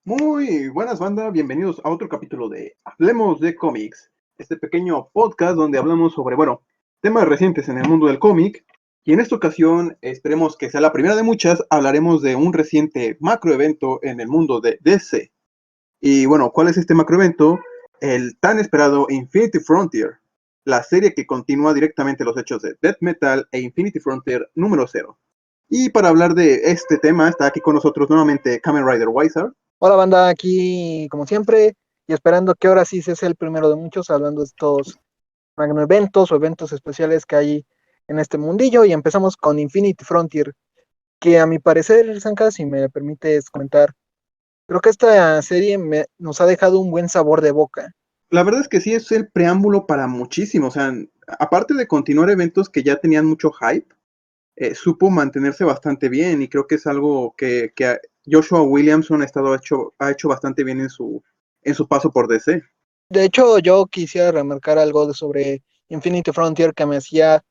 Muy buenas banda, bienvenidos a otro capítulo de Hablemos de cómics, este pequeño podcast donde hablamos sobre, temas recientes en el mundo del cómic, y en esta ocasión, esperemos que sea la primera de muchas, hablaremos de un reciente macroevento en el mundo de DC. Y bueno, ¿cuál es este macroevento? El tan esperado Infinity Frontier, la serie que continúa directamente los hechos de Death Metal e Infinity Frontier número 0. Y para hablar de este tema, está aquí con nosotros nuevamente Kamen Rider Wizard. Hola banda, aquí como siempre y esperando que ahora sí se sea el primero de muchos hablando de estos magno eventos o eventos especiales que hay en este mundillo y empezamos con Infinity Frontier, que a mi parecer, Sanka, si me permites comentar, creo que esta serie nos ha dejado un buen sabor de boca. La verdad es que sí es el preámbulo para muchísimo, o sea, aparte de continuar eventos que ya tenían mucho hype, supo mantenerse bastante bien y creo que es algo que Joshua Williamson ha hecho bastante bien en su paso por DC. De hecho, yo quisiera remarcar algo sobre Infinity Frontier que me hacía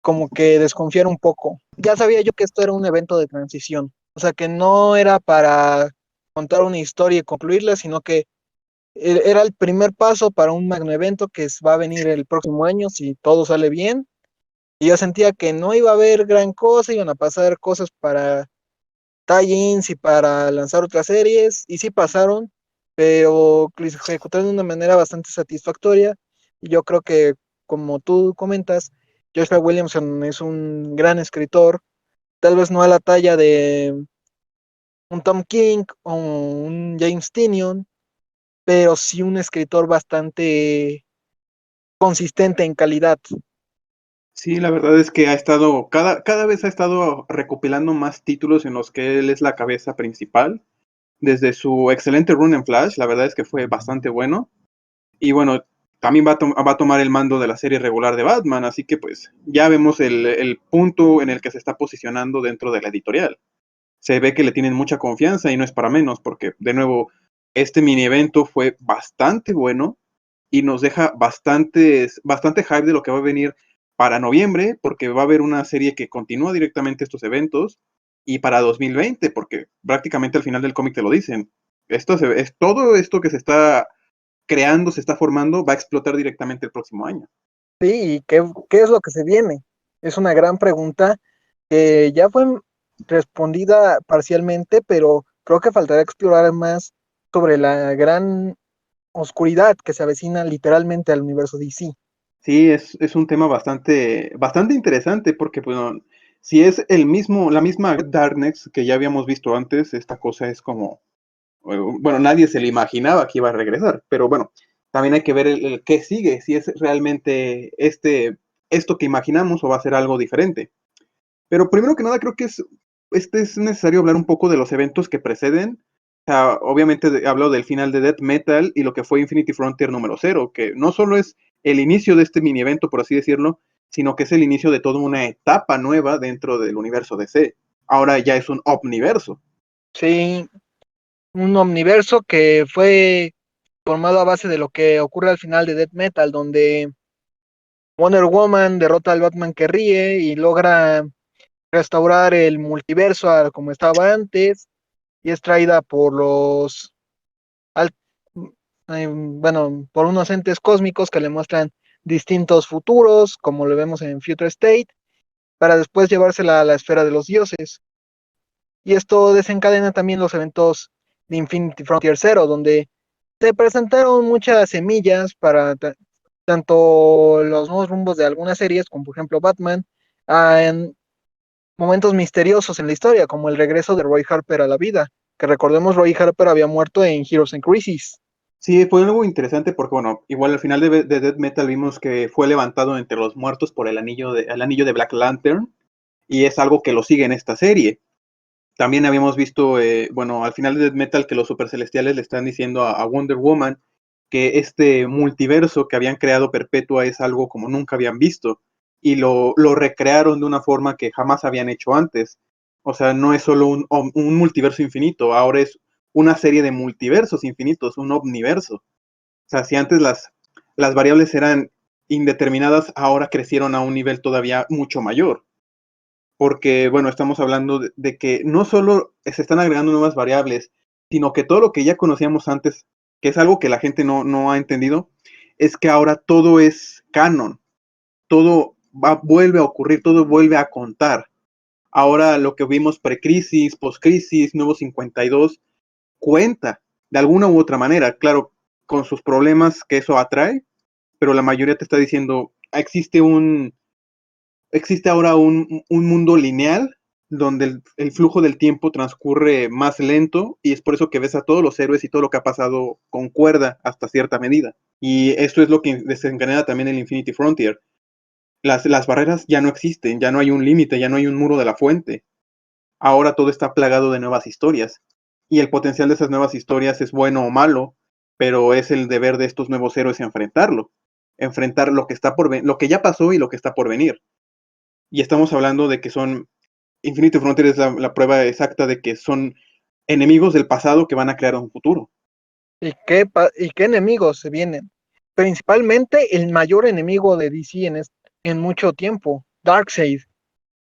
como que desconfiar un poco. Ya sabía yo que esto era un evento de transición, o sea que no era para contar una historia y concluirla, sino que era el primer paso para un magno evento que va a venir el próximo año si todo sale bien. Y yo sentía que no iba a haber gran cosa, iban a pasar cosas para tie-ins y para lanzar otras series, y sí pasaron, pero se ejecutaron de una manera bastante satisfactoria. Y yo creo que, como tú comentas, Joshua Williamson es un gran escritor, tal vez no a la talla de un Tom King o un James Tynion, pero sí un escritor bastante consistente en calidad. Sí, la verdad es que cada vez ha estado recopilando más títulos en los que él es la cabeza principal. Desde su excelente run en Flash, la verdad es que fue bastante bueno. Y bueno, también va a tomar el mando de la serie regular de Batman, así que pues ya vemos el punto en el que se está posicionando dentro de la editorial. Se ve que le tienen mucha confianza y no es para menos, porque de nuevo, este mini evento fue bastante bueno y nos deja bastante hype de lo que va a venir para noviembre, porque va a haber una serie que continúa directamente estos eventos, y para 2020, porque prácticamente al final del cómic te lo dicen. Todo esto que se está creando, se está formando, va a explotar directamente el próximo año. Sí, ¿y qué es lo que se viene? Es una gran pregunta que ya fue respondida parcialmente, pero creo que faltará explorar más sobre la gran oscuridad que se avecina literalmente al universo DC. Sí, es un tema bastante interesante porque, bueno, si es la misma Darkness que ya habíamos visto antes, esta cosa es como, bueno, nadie se le imaginaba que iba a regresar, pero bueno, también hay que ver el qué sigue, si es realmente esto que imaginamos o va a ser algo diferente. Pero primero que nada, creo que es necesario hablar un poco de los eventos que preceden. O sea, obviamente hablo del final de Death Metal y lo que fue Infinity Frontier número 0, que no solo es el inicio de este mini evento, por así decirlo, sino que es el inicio de toda una etapa nueva dentro del universo DC. Ahora ya es un omniverso. Sí, un omniverso que fue formado a base de lo que ocurre al final de Death Metal, donde Wonder Woman derrota al Batman que ríe y logra restaurar el multiverso a como estaba antes, y es traída por al- bueno, por unos entes cósmicos que le muestran distintos futuros, como lo vemos en Future State, para después llevársela a la esfera de los dioses. Y esto desencadena también los eventos de Infinity Frontier Zero, donde se presentaron muchas semillas para tanto los nuevos rumbos de algunas series, como por ejemplo Batman, en momentos misteriosos en la historia, como el regreso de Roy Harper a la vida, que recordemos Roy Harper había muerto en Heroes in Crisis. Sí, fue algo interesante porque, bueno, igual al final de Death Metal vimos que fue levantado entre los muertos por el anillo de Black Lantern, y es algo que lo sigue en esta serie. También habíamos visto, bueno, al final de Death Metal que los supercelestiales le están diciendo a Wonder Woman que este multiverso que habían creado Perpetua es algo como nunca habían visto y lo recrearon de una forma que jamás habían hecho antes. O sea, no es solo un multiverso infinito, ahora es una serie de multiversos infinitos, un omniverso. O sea, si antes las variables eran indeterminadas, ahora crecieron a un nivel todavía mucho mayor, porque, bueno, estamos hablando de que no solo se están agregando nuevas variables, sino que todo lo que ya conocíamos antes, que es algo que la gente no ha entendido, es que ahora todo es canon, todo vuelve a ocurrir, todo vuelve a contar. Ahora lo que vimos precrisis, postcrisis, Nuevo 52, cuenta de alguna u otra manera, claro, con sus problemas que eso atrae, pero la mayoría te está diciendo, existe ahora un mundo lineal donde el flujo del tiempo transcurre más lento y es por eso que ves a todos los héroes y todo lo que ha pasado concuerda hasta cierta medida. Y esto es lo que desencadena también el Infinity Frontier. Las barreras ya no existen, ya no hay un límite, ya no hay un muro de la fuente. Ahora todo está plagado de nuevas historias. Y el potencial de esas nuevas historias es bueno o malo, pero es el deber de estos nuevos héroes enfrentarlo. Enfrentar lo que está lo que ya pasó y lo que está por venir. Y estamos hablando de que son Infinity Frontier es la prueba exacta de que son enemigos del pasado que van a crear un futuro. ¿Y qué enemigos se vienen? Principalmente el mayor enemigo de DC en mucho tiempo, Darkseid,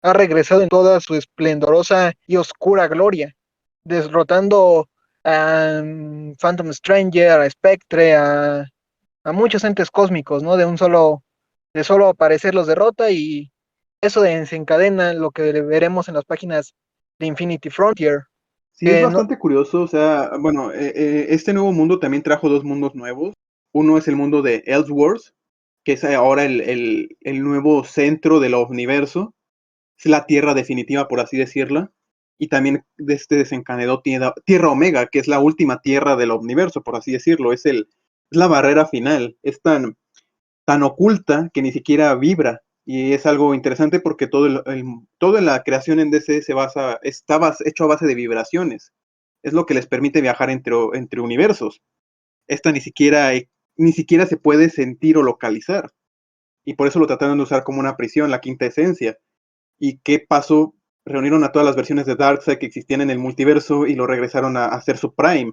ha regresado en toda su esplendorosa y oscura gloria, derrotando a Phantom Stranger, a Spectre, a muchos entes cósmicos, ¿no? De solo aparecer los derrota y eso desencadena lo que veremos en las páginas de Infinity Frontier. Sí, es Que no, bastante curioso, o sea, bueno, este nuevo mundo también trajo dos mundos nuevos. Uno es el mundo de Elseworlds, que es ahora el nuevo centro del universo, es la Tierra definitiva, por así decirla, y también de este desencadenó Tierra Omega, que es la última Tierra del universo, por así decirlo, es la barrera final, es tan oculta que ni siquiera vibra. Y es algo interesante porque toda la creación en DC está hecho a base de vibraciones. Es lo que les permite viajar entre universos. Esta ni siquiera se puede sentir o localizar. Y por eso lo trataron de usar como una prisión, la quinta esencia. ¿Y qué pasó? Reunieron a todas las versiones de Darkseid que existían en el multiverso y lo regresaron a hacer su prime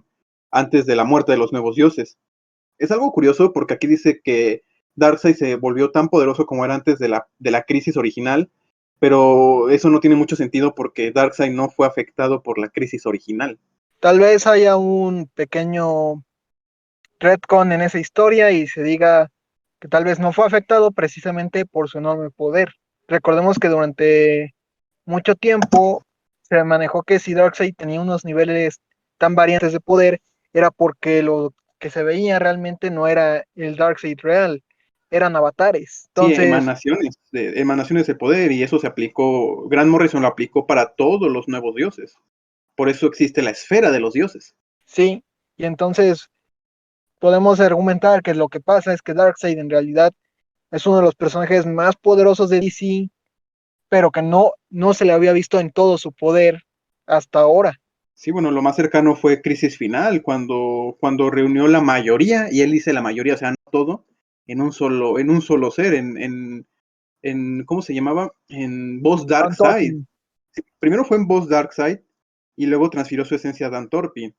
antes de la muerte de los nuevos dioses. Es algo curioso porque aquí dice que Darkseid se volvió tan poderoso como era antes de la crisis original, pero eso no tiene mucho sentido porque Darkseid no fue afectado por la crisis original. tal vez haya un pequeño retcon en esa historia y se diga que tal vez no fue afectado precisamente por su enorme poder. Recordemos que durante mucho tiempo se manejó que si Darkseid tenía unos niveles tan variantes de poder, era porque lo que se veía realmente no era el Darkseid real, eran avatares. Sí, Entonces, emanaciones de poder y eso se aplicó, Grant Morrison lo aplicó para todos los nuevos dioses. Por eso existe la esfera de los dioses. sí, y entonces podemos argumentar que lo que pasa es que Darkseid en realidad es uno de los personajes más poderosos de DC, pero que no se le había visto en todo su poder hasta ahora. Sí, bueno, lo más cercano fue Crisis Final, cuando reunió la mayoría, y él dice la mayoría, o sea, no todo, en un solo ser, ¿cómo se llamaba? En Boss Dan Darkseid. Thorfinn. Sí, primero fue en Boss Darkseid, y luego transfirió su esencia a Dan Thorpe.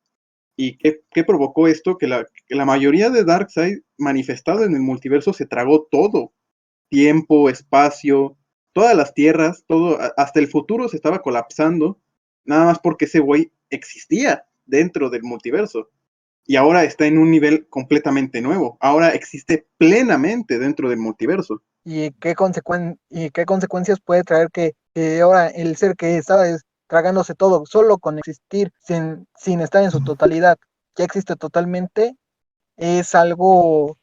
¿Y qué provocó esto? Que la mayoría de Darkseid manifestado en el multiverso se tragó todo. Tiempo, espacio, todas las tierras, todo, hasta el futuro se estaba colapsando, nada más porque ese güey existía dentro del multiverso. Y ahora está en un nivel completamente nuevo. Ahora existe plenamente dentro del multiverso. ¿Y qué consecuencias puede traer que ahora el ser que estaba tragándose todo solo con existir sin estar en su totalidad, ya existe totalmente? Es algo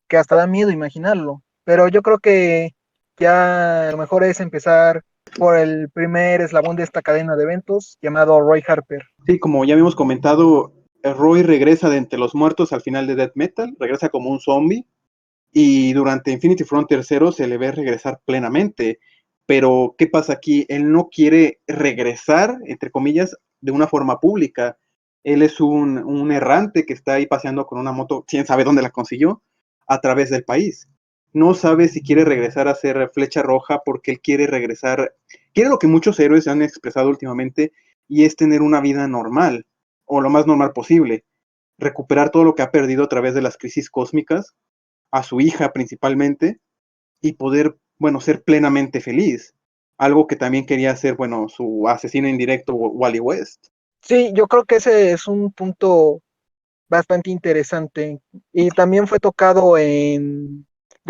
que hasta da miedo imaginarlo. Pero yo creo que ya lo mejor es empezar por el primer eslabón de esta cadena de eventos llamado Roy Harper. Sí, como ya habíamos comentado, Roy regresa de entre los muertos al final de Death Metal, regresa como un zombie y durante Infinity Frontier 0 se le ve regresar plenamente. Pero, ¿qué pasa aquí? Él no quiere regresar, entre comillas, de una forma pública. Él es un errante que está ahí paseando con una moto, quién sabe dónde la consiguió, a través del país. No sabe si quiere regresar a ser Flecha Roja porque él quiere regresar, quiere lo que muchos héroes han expresado últimamente, y es tener una vida normal, o lo más normal posible, recuperar todo lo que ha perdido a través de las crisis cósmicas, a su hija principalmente, y poder, bueno, ser plenamente feliz. Algo que también quería hacer, bueno, su asesino indirecto, Wally West. Sí, yo creo que ese es un punto bastante interesante y también fue tocado de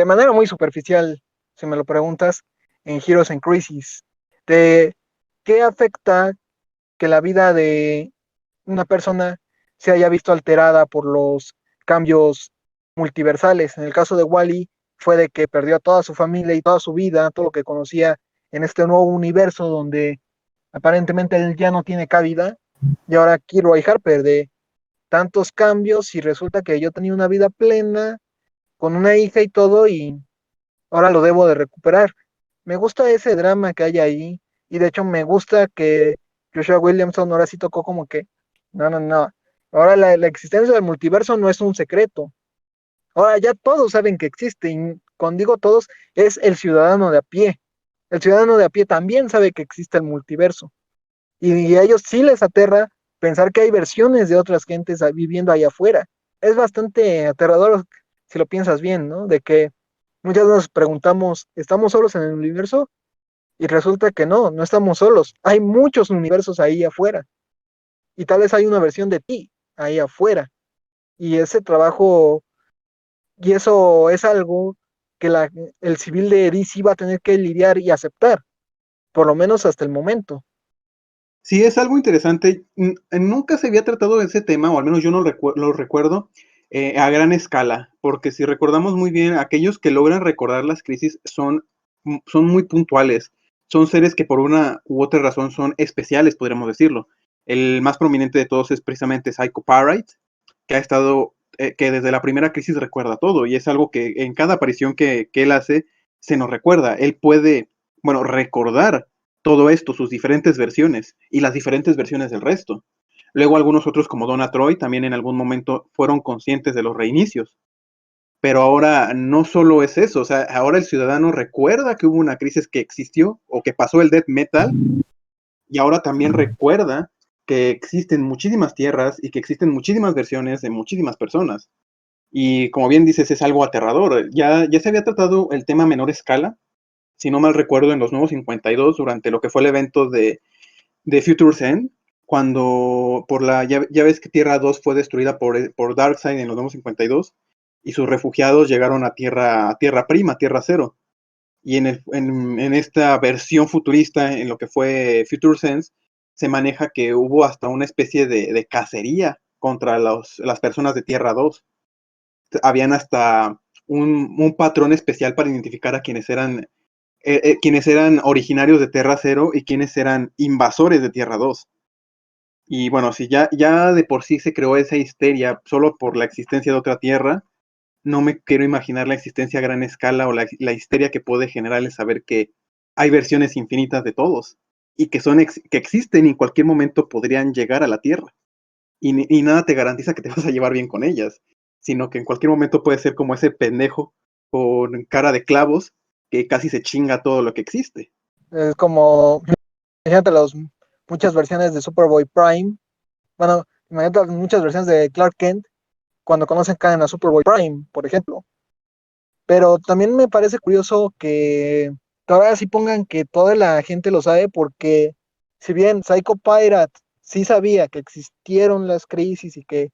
manera muy superficial, si me lo preguntas, en Heroes in Crisis, de qué afecta que la vida de una persona se haya visto alterada por los cambios multiversales. En el caso de Wally fue de que perdió a toda su familia y toda su vida, todo lo que conocía en este nuevo universo donde aparentemente él ya no tiene cabida. Y ahora Kilroy Harper de tantos cambios y resulta que yo tenía una vida plena con una hija y todo y ahora lo debo de recuperar. Me gusta ese drama que hay ahí y de hecho me gusta que Joshua Williamson ahora sí tocó como que, no, no, no, ahora la existencia del multiverso no es un secreto, ahora ya todos saben que existe y cuando digo todos es el ciudadano de a pie. El ciudadano de a pie también sabe que existe el multiverso y a ellos sí les aterra pensar que hay versiones de otras gentes viviendo ahí afuera. Es bastante aterrador si lo piensas bien, ¿no? De que muchas veces nos preguntamos, ¿estamos solos en el universo? Y resulta que no, no estamos solos. Hay muchos universos ahí afuera. Y tal vez hay una versión de ti ahí afuera. Y ese trabajo, y eso es algo que el civil de DC va a tener que lidiar y aceptar, por lo menos hasta el momento. Sí, es algo interesante. Nunca se había tratado ese tema, o al menos yo no lo recuerdo, a gran escala, porque si recordamos muy bien, aquellos que logran recordar las crisis son muy puntuales. Son seres que por una u otra razón son especiales, podríamos decirlo. El más prominente de todos es precisamente Psycho Parrot, que ha estado, que desde la primera crisis recuerda todo, y es algo que en cada aparición que él hace se nos recuerda. Él puede, bueno, recordar todo esto, sus diferentes versiones y las diferentes versiones del resto. Luego algunos otros como Donna Troy también en algún momento fueron conscientes de los reinicios. Pero ahora no solo es eso, o sea, ahora el ciudadano recuerda que hubo una crisis que existió o que pasó el death metal y ahora también recuerda que existen muchísimas tierras y que existen muchísimas versiones de muchísimas personas. Y como bien dices, es algo aterrador. Ya se había tratado el tema a menor escala, si no mal recuerdo, en los Nuevos 52, durante lo que fue el evento de Future's End, cuando ya ves que Tierra 2 fue destruida por Darkseid en los Nuevos 52, y sus refugiados llegaron a Tierra Prima, Tierra Cero. Y en esta versión futurista, en lo que fue Future's End, se maneja que hubo hasta una especie de cacería contra las personas de Tierra 2. Habían hasta un patrón especial para identificar a quienes eran originarios de Tierra Cero y quienes eran invasores de Tierra 2. Y bueno, si ya de por sí se creó esa histeria solo por la existencia de otra Tierra, no me quiero imaginar la existencia a gran escala o la histeria que puede generar el saber que hay versiones infinitas de todos y que existen y en cualquier momento podrían llegar a la Tierra. Y nada te garantiza que te vas a llevar bien con ellas, sino que en cualquier momento puede ser como ese pendejo con cara de clavos que casi se chinga todo lo que existe. Es como, imagínate muchas versiones de Superboy Prime. Bueno, imagínate las muchas versiones de Clark Kent cuando conocen caen a Superboy Prime, por ejemplo. Pero también me parece curioso que ahora sí pongan que toda la gente lo sabe porque si bien Psycho Pirate sí sabía que existieron las crisis y que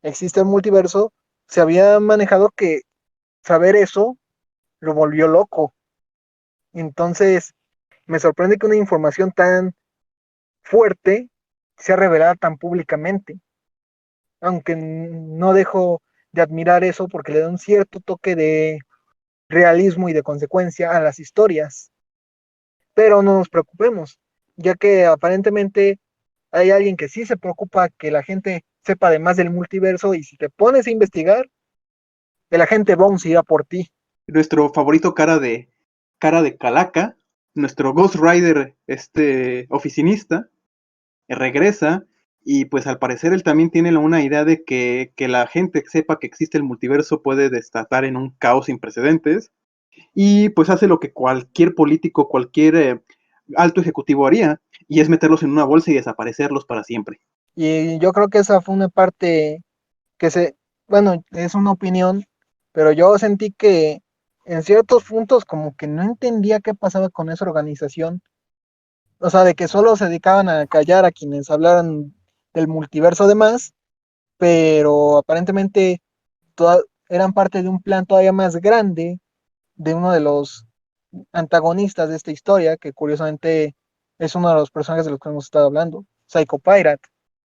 existe el multiverso, se había manejado que saber eso lo volvió loco. Entonces, me sorprende que una información tan fuerte sea revelada tan públicamente, aunque no dejo de admirar eso porque le da un cierto toque de realismo y de consecuencia a las historias. Pero no nos preocupemos, ya que aparentemente hay alguien que sí se preocupa que la gente sepa de más del multiverso y si te pones a investigar, el agente Bones irá por ti. Nuestro favorito cara de calaca, nuestro Ghost Rider, este oficinista, regresa y pues al parecer él también tiene una idea de que la gente sepa que existe el multiverso puede destatar en un caos sin precedentes y pues hace lo que cualquier político, cualquier alto ejecutivo haría y es meterlos en una bolsa y desaparecerlos para siempre. Y yo creo que esa fue una parte que bueno, es una opinión, pero yo sentí que en ciertos puntos como que no entendía qué pasaba con esa organización. O sea, de que solo se dedicaban a callar a quienes hablaran del multiverso además, pero aparentemente eran parte de un plan todavía más grande de uno de los antagonistas de esta historia, que curiosamente es uno de los personajes de los que hemos estado hablando, Psycho Pirate.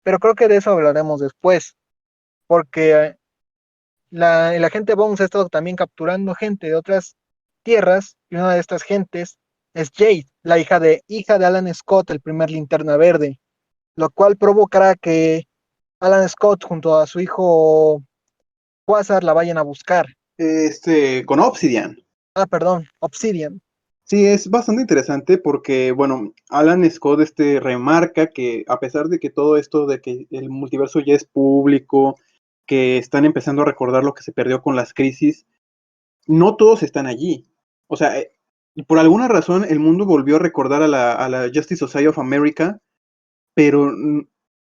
Pero creo que de eso hablaremos después, porque el agente Bones ha estado también capturando gente de otras tierras, y una de estas gentes es Jade, la hija de Alan Scott, el primer Linterna Verde, lo cual provocará que Alan Scott junto a su hijo Quasar la vayan a buscar. Con Obsidian. Ah, perdón, Obsidian. Sí, es bastante interesante porque, bueno, Alan Scott remarca que a pesar de que todo esto de que el multiverso ya es público, que están empezando a recordar lo que se perdió con las crisis, no todos están allí. O sea, por alguna razón el mundo volvió a recordar a la Justice Society of America, pero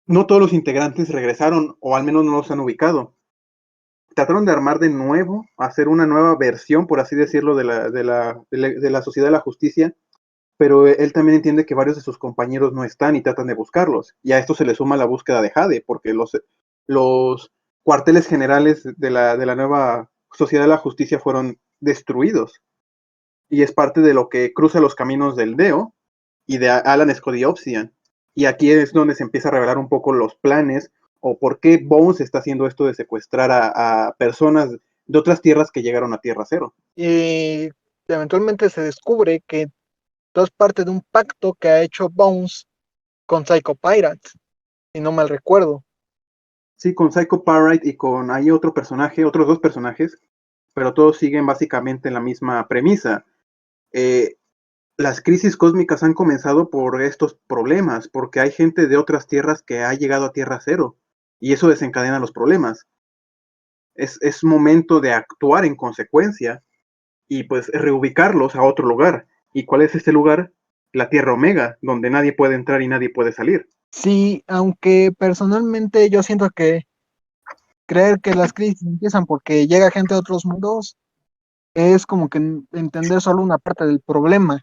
no todos los integrantes regresaron, o al menos no los han ubicado. Trataron de armar de nuevo, hacer una nueva versión, por así decirlo, de la Sociedad de la Justicia, pero él también entiende que varios de sus compañeros no están y tratan de buscarlos. Y a esto se le suma la búsqueda de Jade, porque los cuarteles generales de la nueva Sociedad de la Justicia fueron destruidos. Y es parte de lo que cruza los caminos del Deo y de Alan Scott y Obsidian. Y aquí es donde se empieza a revelar un poco los planes o por qué Bones está haciendo esto de secuestrar a personas de otras tierras que llegaron a Tierra Cero. Y eventualmente se descubre que todo es parte de un pacto que ha hecho Bones con Psycho Pirate, si no mal recuerdo. Sí, con Psycho Pirate y con hay otro personaje, otros dos personajes, pero todos siguen básicamente en la misma premisa. Eh, las crisis cósmicas han comenzado por estos problemas, porque hay gente de otras tierras que ha llegado a Tierra Cero, y eso desencadena los problemas. Es momento de actuar en consecuencia y pues reubicarlos a otro lugar. ¿Y cuál es este lugar? La Tierra Omega, donde nadie puede entrar y nadie puede salir. Sí, aunque personalmente yo siento que creer que las crisis empiezan porque llega gente de otros mundos es como que entender solo una parte del problema,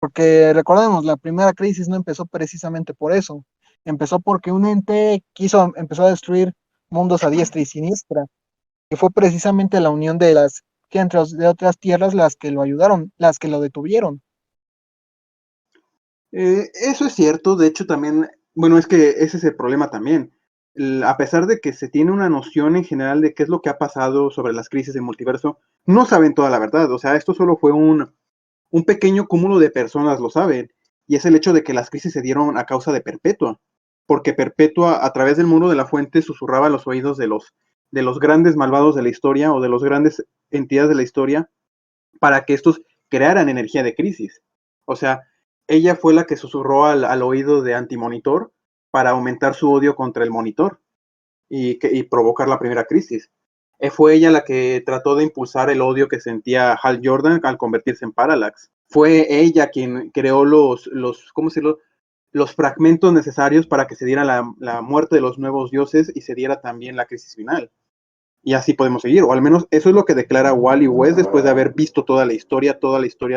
porque recordemos, la primera crisis no empezó precisamente por eso, empezó porque un ente empezó a destruir mundos a diestra y siniestra, que fue precisamente la unión de las gentes de otras tierras las que lo ayudaron, las que lo detuvieron. Eso es cierto, de hecho también, bueno, es que ese es el problema también. A pesar de que se tiene una noción en general de qué es lo que ha pasado sobre las crisis del multiverso, no saben toda la verdad. O sea, esto solo fue un pequeño cúmulo de personas lo saben. Y es el hecho de que las crisis se dieron a causa de Perpetua. Porque Perpetua, a través del muro de la fuente, susurraba a los oídos de los grandes malvados de la historia o de los grandes entidades de la historia para que estos crearan energía de crisis. O sea, ella fue la que susurró al oído de Antimonitor para aumentar su odio contra el monitor y provocar la primera crisis. Fue ella la que trató de impulsar el odio que sentía Hal Jordan al convertirse en Parallax. Fue ella quien creó ¿cómo decirlo? Los fragmentos necesarios para que se diera la muerte de los nuevos dioses y se diera también la crisis final. Y así podemos seguir, o al menos eso es lo que declara Wally West después de haber visto toda la historia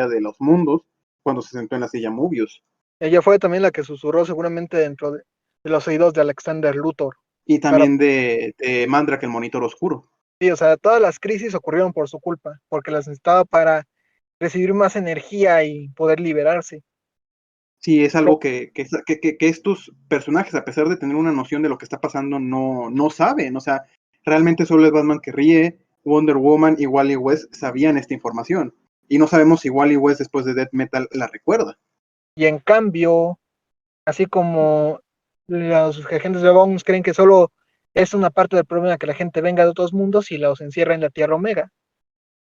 de los mundos, cuando se sentó en la silla Mobius. Ella fue también la que susurró seguramente dentro de los oídos de Alexander Luthor. Y Para, también de Mandrak, el monitor oscuro. sí, o sea, todas las crisis ocurrieron por su culpa, porque las necesitaba para recibir más energía y poder liberarse. Sí, es algo que estos personajes, a pesar de tener una noción de lo que está pasando, no saben. O sea, realmente solo es Batman que ríe, Wonder Woman y Wally West sabían esta información. Y no sabemos si Wally West después de Death Metal la recuerda. Y en cambio, así como los agentes de Bones creen que solo es una parte del problema que la gente venga de otros mundos y los encierra en la Tierra Omega.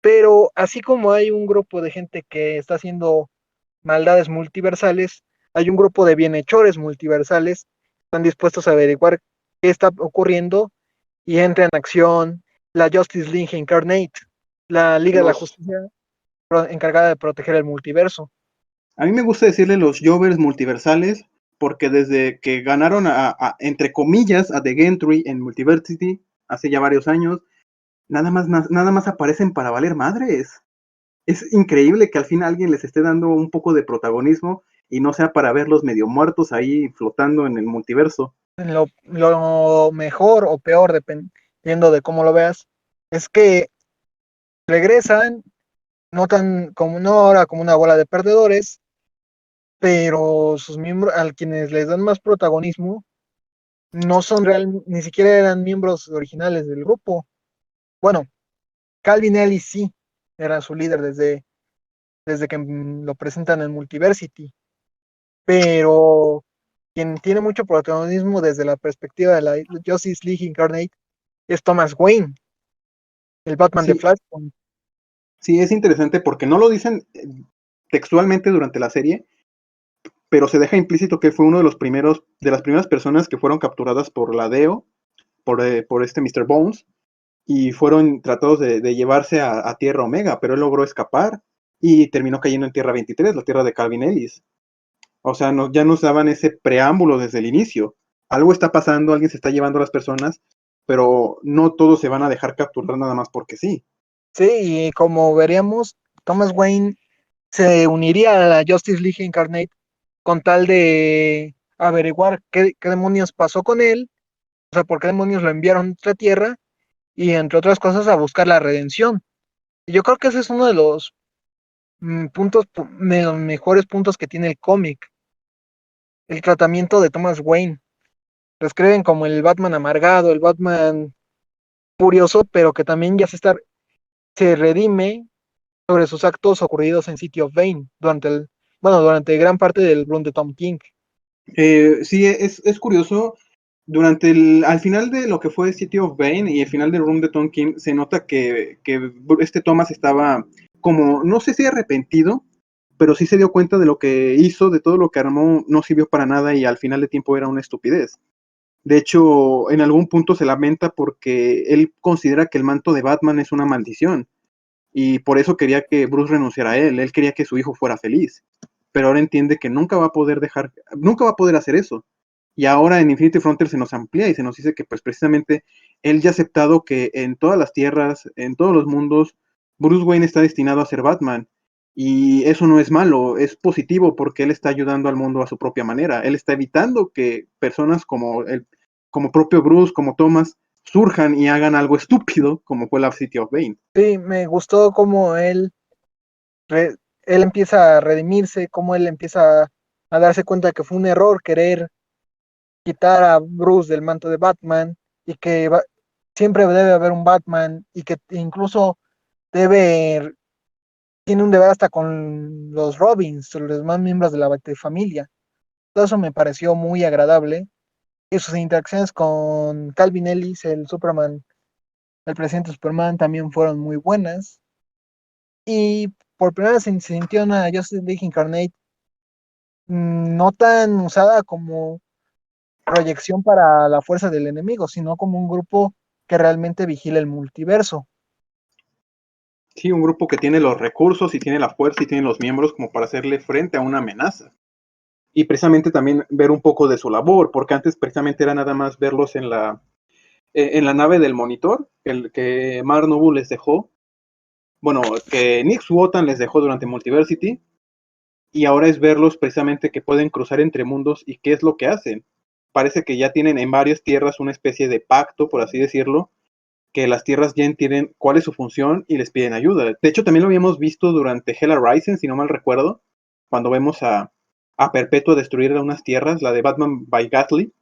Pero así como hay un grupo de gente que está haciendo maldades multiversales, hay un grupo de bienhechores multiversales que están dispuestos a averiguar qué está ocurriendo y entra en acción la Justice League Incarnate, la Liga de la Los, Justicia encargada de proteger el multiverso. A mí me gusta decirle los Jovers multiversales porque desde que ganaron entre comillas, a The Gentry en Multiversity hace ya varios años, nada más aparecen para valer madres. Es increíble que al fin alguien les esté dando un poco de protagonismo y no sea para verlos medio muertos ahí flotando en el multiverso. lo mejor o peor, dependiendo de cómo lo veas, es que regresan, no tan como no ahora como una bola de perdedores, pero sus miembros, a quienes les dan más protagonismo, no son ni siquiera eran miembros originales del grupo. Bueno, Calvin Ellis sí, era su líder desde que lo presentan en Multiversity, pero quien tiene mucho protagonismo desde la perspectiva de la Justice League Incarnate es Thomas Wayne, el Batman de Sí, Flashpoint. sí, es interesante porque no lo dicen textualmente durante la serie, pero se deja implícito que fue uno de los primeros, de las primeras personas que fueron capturadas por la DEO, por este Mr. Bones, y fueron tratados de llevarse a Tierra Omega, pero él logró escapar y terminó cayendo en Tierra 23, la tierra de Calvin Ellis. O sea, no, ya nos daban ese preámbulo desde el inicio. Algo está pasando, alguien se está llevando a las personas, pero no todos se van a dejar capturar nada más porque sí. Sí, y como veríamos, Thomas Wayne se uniría a la Justice League Incarnate con tal de averiguar qué demonios pasó con él, o sea, por qué demonios lo enviaron a otra tierra y entre otras cosas a buscar la redención. Y yo creo que ese es uno de los los mejores puntos que tiene el cómic, el tratamiento de Thomas Wayne. Lo escriben como el Batman amargado, el Batman furioso, pero que también se redime sobre sus actos ocurridos en City of Bane durante gran parte del run de Tom King. Sí, es curioso. Al final de lo que fue City of Bane y el final del Room de Tom King, se nota que este Thomas estaba como, no sé si arrepentido, pero sí se dio cuenta de lo que hizo, de todo lo que armó, no sirvió para nada y al final de tiempo era una estupidez. De hecho, en algún punto se lamenta porque él considera que el manto de Batman es una maldición y por eso quería que Bruce renunciara a él. Él quería que su hijo fuera feliz, pero ahora entiende que nunca va a poder hacer eso. Y ahora en Infinity Frontier se nos amplía y se nos dice que pues precisamente él ya ha aceptado que en todas las tierras, en todos los mundos, Bruce Wayne está destinado a ser Batman. Y eso no es malo, es positivo porque él está ayudando al mundo a su propia manera. Él está evitando que personas como propio Bruce, como Thomas, surjan y hagan algo estúpido como fue la City of Bane. Sí, me gustó cómo él empieza a redimirse, cómo él empieza a darse cuenta que fue un error querer quitar a Bruce del manto de Batman y que siempre debe haber un Batman y que incluso debe, tiene un deber hasta con los Robins, los demás miembros de la Familia. Todo eso me pareció muy agradable y sus interacciones con Calvin Ellis, el Superman, el presidente Superman, también fueron muy buenas. Y por primera vez se sintió una Justice League Incarnate no tan usada como proyección para la fuerza del enemigo, sino como un grupo que realmente vigila el multiverso. Sí, un grupo que tiene los recursos y tiene la fuerza y tiene los miembros como para hacerle frente a una amenaza. Y precisamente también ver un poco de su labor, porque antes precisamente era nada más verlos en la nave del monitor, el que Mark Noble les dejó, bueno, que Nick Swotan les dejó durante Multiversity, y ahora es verlos precisamente que pueden cruzar entre mundos y qué es lo que hacen. Parece que ya tienen en varias tierras una especie de pacto, por así decirlo, que las tierras ya entienden cuál es su función y les piden ayuda. De hecho, también lo habíamos visto durante Hell Rising, si no mal recuerdo, cuando vemos a Perpetua destruir unas tierras, la de Batman by Gatly,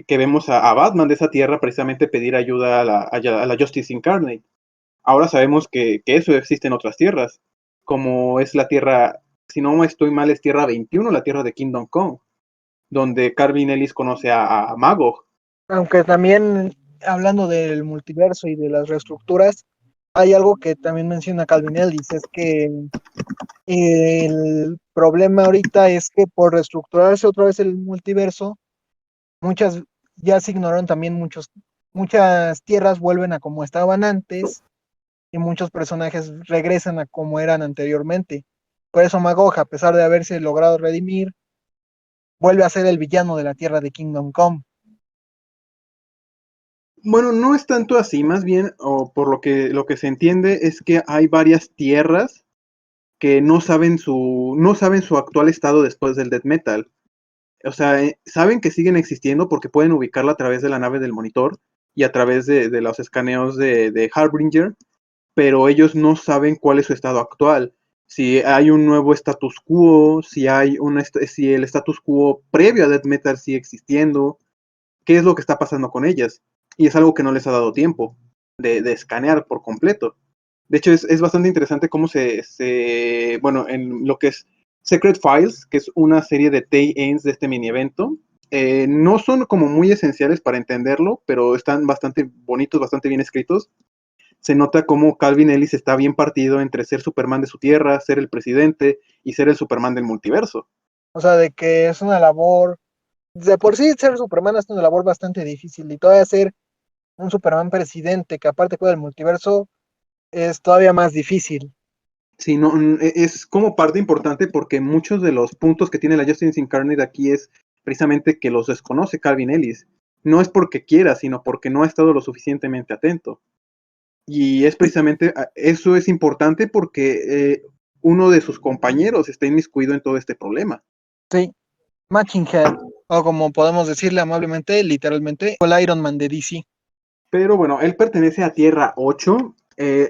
que vemos a Batman de esa tierra precisamente pedir ayuda a la Justice Incarnate. Ahora sabemos que eso existe en otras tierras, como es la tierra, si no estoy mal, es tierra 21, la tierra de Kingdom Come, donde Carvin Ellis conoce a Magog. Aunque también, hablando del multiverso y de las reestructuras, hay algo que también menciona Calvin Ellis, es que el problema ahorita es que por reestructurarse otra vez el multiverso, muchas ya se ignoraron también muchas tierras vuelven a como estaban antes y muchos personajes regresan a como eran anteriormente. Por eso Magog, a pesar de haberse logrado redimir, vuelve a ser el villano de la tierra de Kingdom Come. Bueno, no es tanto así, más bien, o por lo que se entiende es que hay varias tierras que no saben su actual estado después del death metal. O sea, saben que siguen existiendo porque pueden ubicarla a través de la nave del monitor y a través de los escaneos de Harbinger, pero ellos no saben cuál es su estado actual. Si hay un nuevo status quo, si el status quo previo a Death Metal sigue existiendo, qué es lo que está pasando con ellas. Y es algo que no les ha dado tiempo de escanear por completo. De hecho, es bastante interesante cómo bueno, en lo que es Secret Files, que es una serie de tie-ins de este mini evento, no son como muy esenciales para entenderlo, pero están bastante bonitos, bastante bien escritos. Se nota cómo Calvin Ellis está bien partido entre ser Superman de su tierra, ser el presidente y ser el Superman del multiverso. O sea, de que es una labor, de por sí ser Superman es una labor bastante difícil y todavía ser un Superman presidente que aparte cuida del multiverso es todavía más difícil. Sí, no, es como parte importante porque muchos de los puntos que tiene la Justice Incarnate aquí es precisamente que los desconoce Calvin Ellis. No es porque quiera, sino porque no ha estado lo suficientemente atento. Y es precisamente, eso es importante porque uno de sus compañeros está inmiscuido en todo este problema. Sí, Machine Head, o como podemos decirle amablemente, literalmente, el Iron Man de DC. Pero bueno, él pertenece a Tierra 8.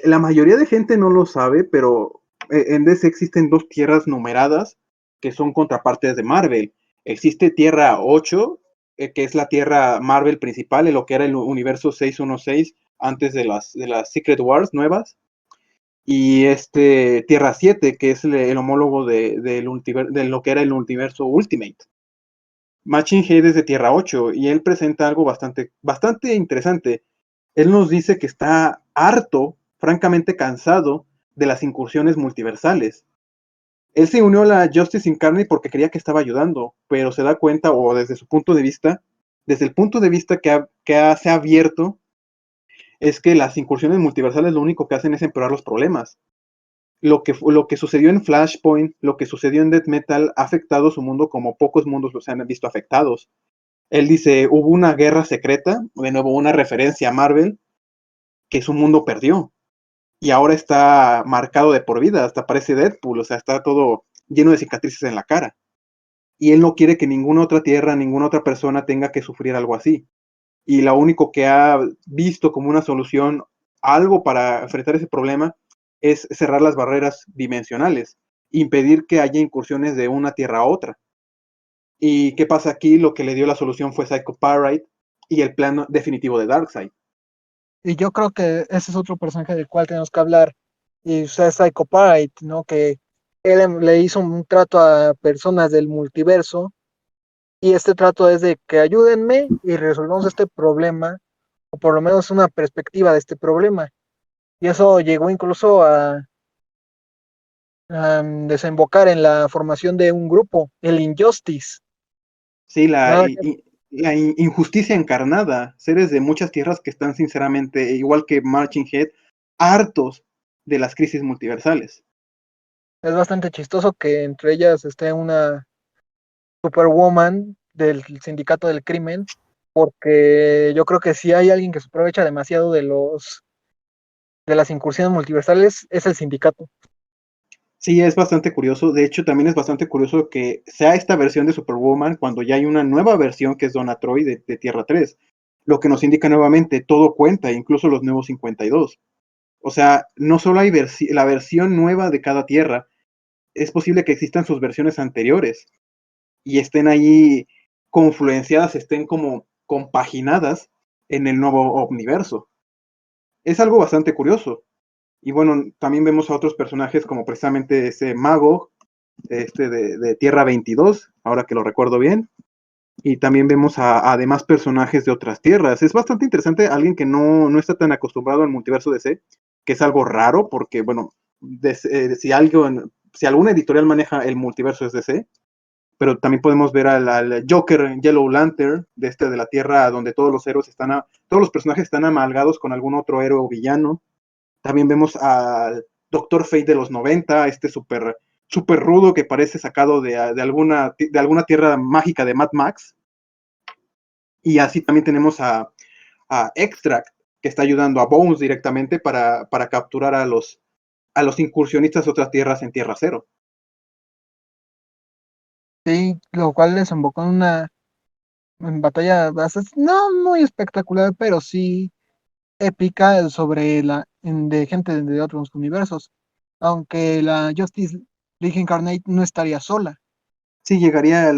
La mayoría de gente no lo sabe, pero en DC existen dos tierras numeradas que son contrapartes de Marvel. Existe Tierra 8, que es la Tierra Marvel principal, en lo que era el universo 616 antes de las Secret Wars nuevas. Y Tierra 7, que es el homólogo de lo que era el universo Ultimate. Machine Head es de Tierra 8 y él presenta algo bastante, bastante interesante. Él nos dice que está harto, francamente cansado, de las incursiones multiversales. Él se unió a la Justice Incarnate porque creía que estaba ayudando, pero se da cuenta, o desde su punto de vista, desde el punto de vista se ha abierto, es que las incursiones multiversales lo único que hacen es empeorar los problemas. Lo que sucedió en Flashpoint, lo que sucedió en Death Metal, ha afectado su mundo como pocos mundos los han visto afectados. Él dice, hubo una guerra secreta, de nuevo una referencia a Marvel, que su mundo perdió. Y ahora está marcado de por vida, hasta parece Deadpool, o sea, está todo lleno de cicatrices en la cara. Y él no quiere que ninguna otra tierra, ninguna otra persona tenga que sufrir algo así. Y lo único que ha visto como una solución, algo para enfrentar ese problema, es cerrar las barreras dimensionales, impedir que haya incursiones de una tierra a otra. ¿Y qué pasa aquí? Lo que le dio la solución fue Psycho Parasite y el plan definitivo de Darkseid. Y yo creo que ese es otro personaje del cual tenemos que hablar. Y o sea, es Psycho Parasite, ¿no? Que él le hizo un trato a personas del multiverso. Y este trato es de que ayúdenme y resolvamos este problema. O por lo menos una perspectiva de este problema. Y eso llegó incluso a desembocar en la formación de un grupo, el Injustice. Sí, Nada que- la injusticia encarnada, seres de muchas tierras que están sinceramente, igual que Marching Head, hartos de las crisis multiversales. Es bastante chistoso que entre ellas esté una Superwoman del sindicato del crimen, porque yo creo que si hay alguien que se aprovecha demasiado de las incursiones multiversales es el sindicato. Sí, es bastante curioso. De hecho, también es bastante curioso que sea esta versión de Superwoman cuando ya hay una nueva versión que es Donna Troy de Tierra 3. Lo que nos indica nuevamente, todo cuenta, incluso los nuevos 52. O sea, no solo hay la versión nueva de cada tierra, es posible que existan sus versiones anteriores y estén ahí confluenciadas, estén como compaginadas en el nuevo universo. Es algo bastante curioso. Y bueno, también vemos a otros personajes como precisamente ese mago, de Tierra 22, ahora que lo recuerdo bien. Y también vemos además personajes de otras tierras. Es bastante interesante alguien que no está tan acostumbrado al multiverso DC, que es algo raro porque, bueno, si alguna editorial maneja el multiverso es DC, pero también podemos ver al Joker Yellow Lantern, de la Tierra donde todos los héroes todos los personajes están amalgados con algún otro héroe o villano. También vemos al Doctor Fate de los 90, super rudo que parece sacado de alguna tierra mágica de Mad Max. Y así también tenemos a Extract, que está ayudando a Bones directamente para capturar a los incursionistas de otras tierras en Tierra Cero. Sí, lo cual desembocó en una batalla bastante, no muy espectacular, pero sí épica sobre de gente de otros universos. Aunque la Justice League Incarnate no estaría sola. Sí, llegaría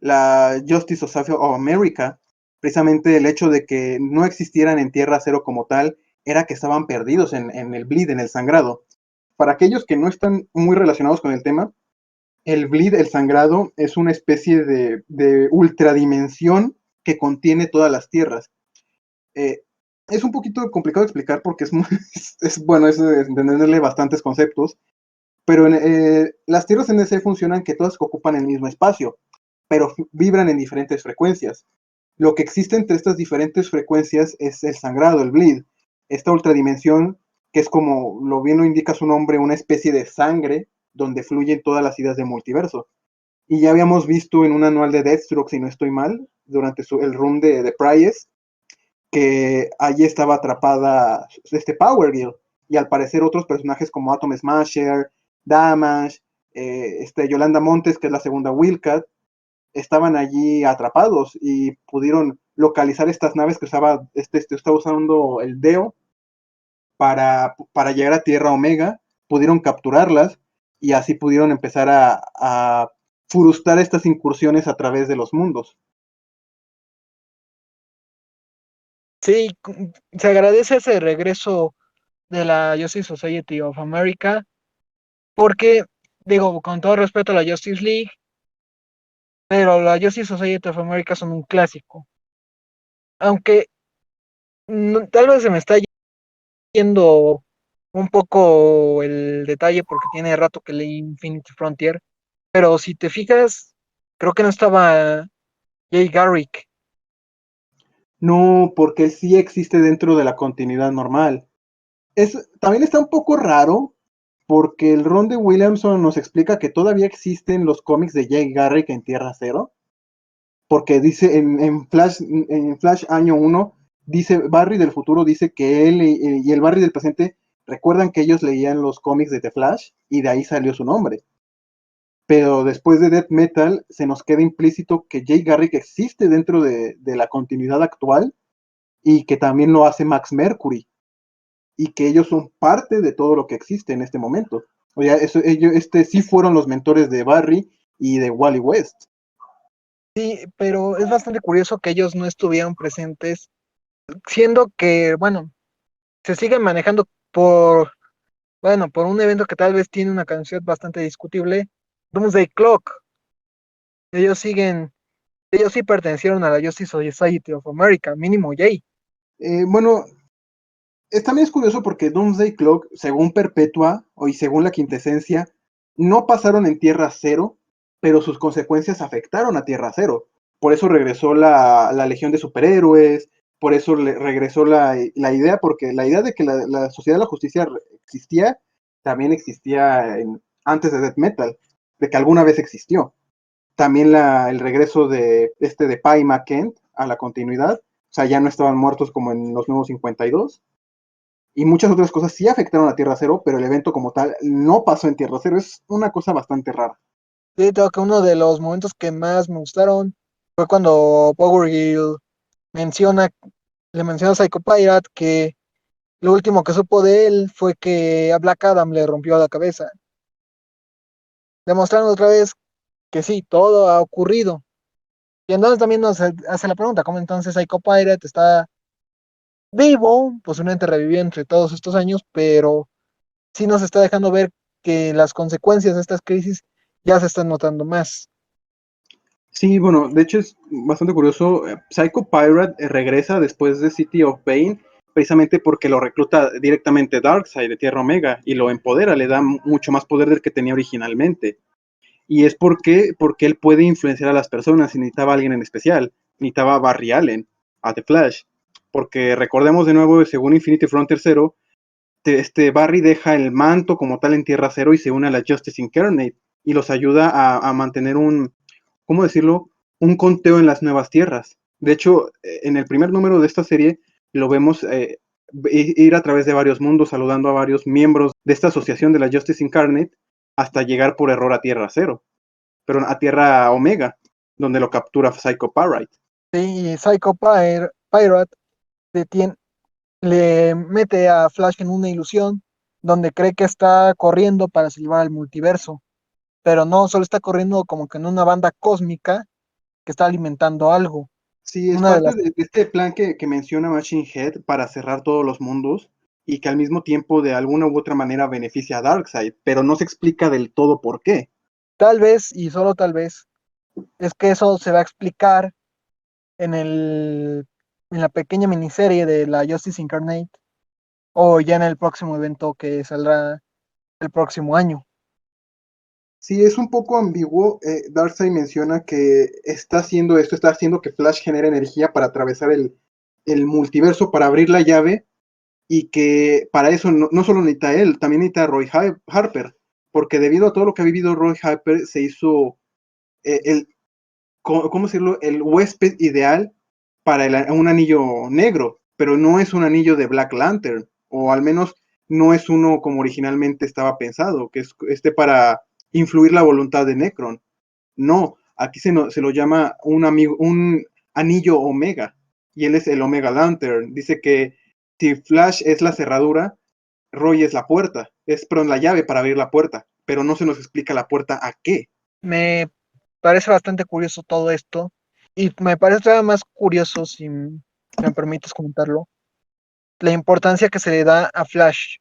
la Justice Society of America. Precisamente el hecho de que no existieran en Tierra Cero como tal era que estaban perdidos en el bleed, en el sangrado. Para aquellos que no están muy relacionados con el tema, el bleed, el sangrado, es una especie de ultradimensión que contiene todas las tierras. Eh, es un poquito complicado de explicar porque bueno, es entenderle bastantes conceptos, pero las tierras NC funcionan que todas ocupan el mismo espacio, pero vibran en diferentes frecuencias. Lo que existe entre estas diferentes frecuencias es el sangrado, el bleed, esta ultradimensión que es como lo bien lo indica su nombre, una especie de sangre donde fluyen todas las ideas del multiverso. Y ya habíamos visto en un anual de Deathstroke, si no estoy mal, durante el run de Price, que allí estaba atrapada Power Girl. Y al parecer otros personajes como Atom Smasher, Damage, Yolanda Montes, que es la segunda Wildcat, estaban allí atrapados y pudieron localizar estas naves que estaba usando el Deo para llegar a Tierra Omega, pudieron capturarlas y así pudieron empezar a frustrar estas incursiones a través de los mundos. Sí, se agradece ese regreso de la Justice Society of America, porque, digo, con todo respeto a la Justice League, pero la Justice Society of America son un clásico. Aunque tal vez se me está yendo un poco el detalle porque tiene rato que leí Infinity Frontier, pero si te fijas, creo que no estaba Jay Garrick. No, porque sí existe dentro de la continuidad normal. También está un poco raro porque el Ron de Williamson nos explica que todavía existen los cómics de Jay Garrick en Tierra Cero, porque dice en Flash año 1, dice Barry del futuro, dice que él y el Barry del presente recuerdan que ellos leían los cómics de The Flash y de ahí salió su nombre. Pero después de Death Metal se nos queda implícito que Jay Garrick existe dentro de la continuidad actual y que también lo hace Max Mercury y que ellos son parte de todo lo que existe en este momento. O sea, ellos sí fueron los mentores de Barry y de Wally West. Sí, pero es bastante curioso que ellos no estuvieran presentes, siendo que, bueno, se siguen manejando por un evento que tal vez tiene una canción bastante discutible, Doomsday Clock. Ellos siguen, ellos sí pertenecieron a la Justice Society of America, mínimo Jay. Bueno, también es curioso porque Doomsday Clock, según Perpetua y según la quintesencia, no pasaron en Tierra Cero, pero sus consecuencias afectaron a Tierra Cero. Por eso regresó la Legión de Superhéroes, por eso regresó la idea, porque la idea de que la Sociedad de la Justicia existía, también existía antes de Death Metal, de que alguna vez existió. También el regreso de Pai McKent a la continuidad, o sea, ya no estaban muertos como en los nuevos 52 y muchas otras cosas sí afectaron a Tierra Cero, pero el evento como tal no pasó en Tierra Cero. Es una cosa bastante rara. Sí, creo que uno de los momentos que más me gustaron fue cuando Power Girl le menciona a Psycho Pirate que lo último que supo de él fue que a Black Adam le rompió la cabeza, demostrando otra vez que sí, todo ha ocurrido. Y entonces también nos hace la pregunta, ¿cómo entonces Psycho Pirate está vivo, posiblemente revivió entre todos estos años, pero sí nos está dejando ver que las consecuencias de estas crisis ya se están notando más? Sí, bueno, de hecho es bastante curioso. Psycho Pirate regresa después de City of Pain, precisamente porque lo recluta directamente Darkseid de Tierra Omega y lo empodera, le da mucho más poder del que tenía originalmente. Y es porque él puede influenciar a las personas y necesitaba a alguien en especial. Necesitaba a Barry Allen, a The Flash. Porque recordemos de nuevo, según Infinity Frontier Zero, Barry deja el manto como tal en Tierra Cero y se une a la Justice Incarnate y los ayuda a mantener ¿cómo decirlo? Un conteo en las nuevas tierras. De hecho, en el primer número de esta serie lo vemos ir a través de varios mundos saludando a varios miembros de esta asociación de la Justice Incarnate hasta llegar por error a Tierra Cero. pero a Tierra Omega, donde lo captura Psycho Pirate. Sí, y Pirate detiene, le mete a Flash en una ilusión donde cree que está corriendo para salvar al multiverso, pero no, solo está corriendo como que en una banda cósmica que está alimentando algo. Sí, es Una de parte las, de este plan que menciona Machine Head para cerrar todos los mundos y que al mismo tiempo de alguna u otra manera beneficia a Darkseid, pero no se explica del todo por qué. tal vez, y solo tal vez, es que eso se va a explicar en en la pequeña miniserie de la Justice Incarnate, o ya en el próximo evento que saldrá el próximo año. Sí, es un poco ambiguo. Darkseid menciona que está haciendo esto, está haciendo que Flash genere energía para atravesar el multiverso, para abrir la llave, y que para eso no solo necesita él, también necesita a Roy Harper, porque debido a todo lo que ha vivido Roy Harper, se hizo el, ¿cómo decirlo? El huésped ideal para un anillo negro, pero no es un anillo de Black Lantern, o al menos no es uno como originalmente estaba pensado, que es para influir la voluntad de Necron. No, aquí se lo llama un anillo Omega, y él es el Omega Lantern. Dice que si Flash es la cerradura, Roy es la puerta, es perdón, la llave para abrir la puerta, pero no se nos explica la puerta a qué. Me parece bastante curioso todo esto, y me parece todavía más curioso, si me permites comentarlo, la importancia que se le da a Flash,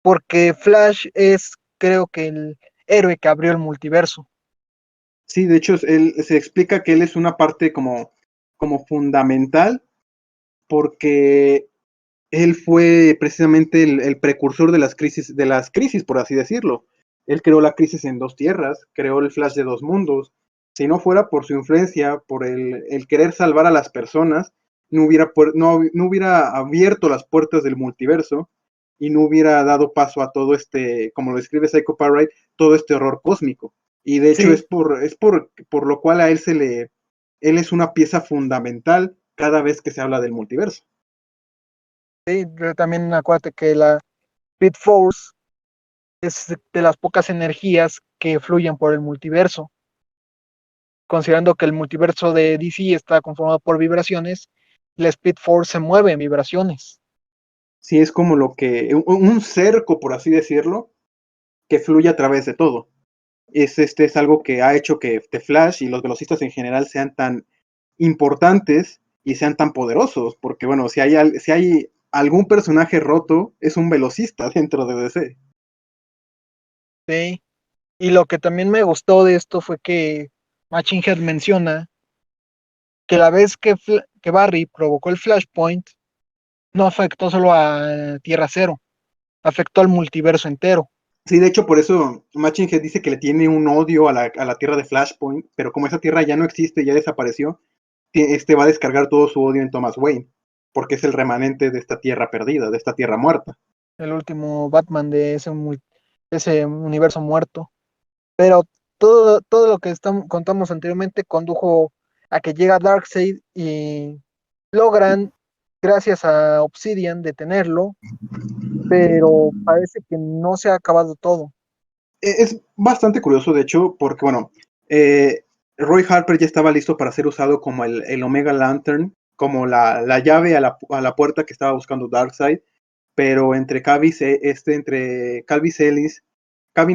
porque Flash es, creo que, el héroe que abrió el multiverso. Sí, de hecho, él, se explica que él es una parte como fundamental porque él fue precisamente el precursor de las crisis, por así decirlo. Él creó la crisis en dos tierras, creó el Flash de dos mundos. Si no fuera por su influencia, por el querer salvar a las personas, no hubiera abierto las puertas del multiverso y no hubiera dado paso a todo este, como lo describe Psycho Pirate, todo este horror cósmico. Y de hecho Sí, por lo cual a él él es una pieza fundamental cada vez que se habla del multiverso. sí, pero también acuérdate que la Speed Force es de las pocas energías que fluyen por el multiverso, considerando que el multiverso de DC está conformado por vibraciones, la Speed Force se mueve en vibraciones. Sí, es como un cerco, por así decirlo, que fluye a través de todo. Es algo que ha hecho que The Flash y los velocistas en general sean tan importantes y sean tan poderosos, porque bueno, si hay algún personaje roto, es un velocista dentro de DC. ¿Sí? Y lo que también me gustó de esto fue que Machine Head menciona que la vez que Barry provocó el Flashpoint, no afectó solo a Tierra Cero, afectó al multiverso entero. Sí, de hecho, por eso Machine Head dice que le tiene un odio a la tierra de Flashpoint, pero como esa tierra ya no existe, ya desapareció, este va a descargar todo su odio en Thomas Wayne, porque es el remanente de esta tierra perdida, de esta tierra muerta. El último Batman de ese universo muerto. Pero todo lo que contamos anteriormente condujo a que llega Darkseid y logran, gracias a Obsidian, detenerlo, pero parece que no se ha acabado todo. Es bastante curioso, de hecho, porque, bueno, eh, Roy Harper ya estaba listo para ser usado como el Omega Lantern, como la llave a la puerta que estaba buscando Darkseid, pero entre Calvin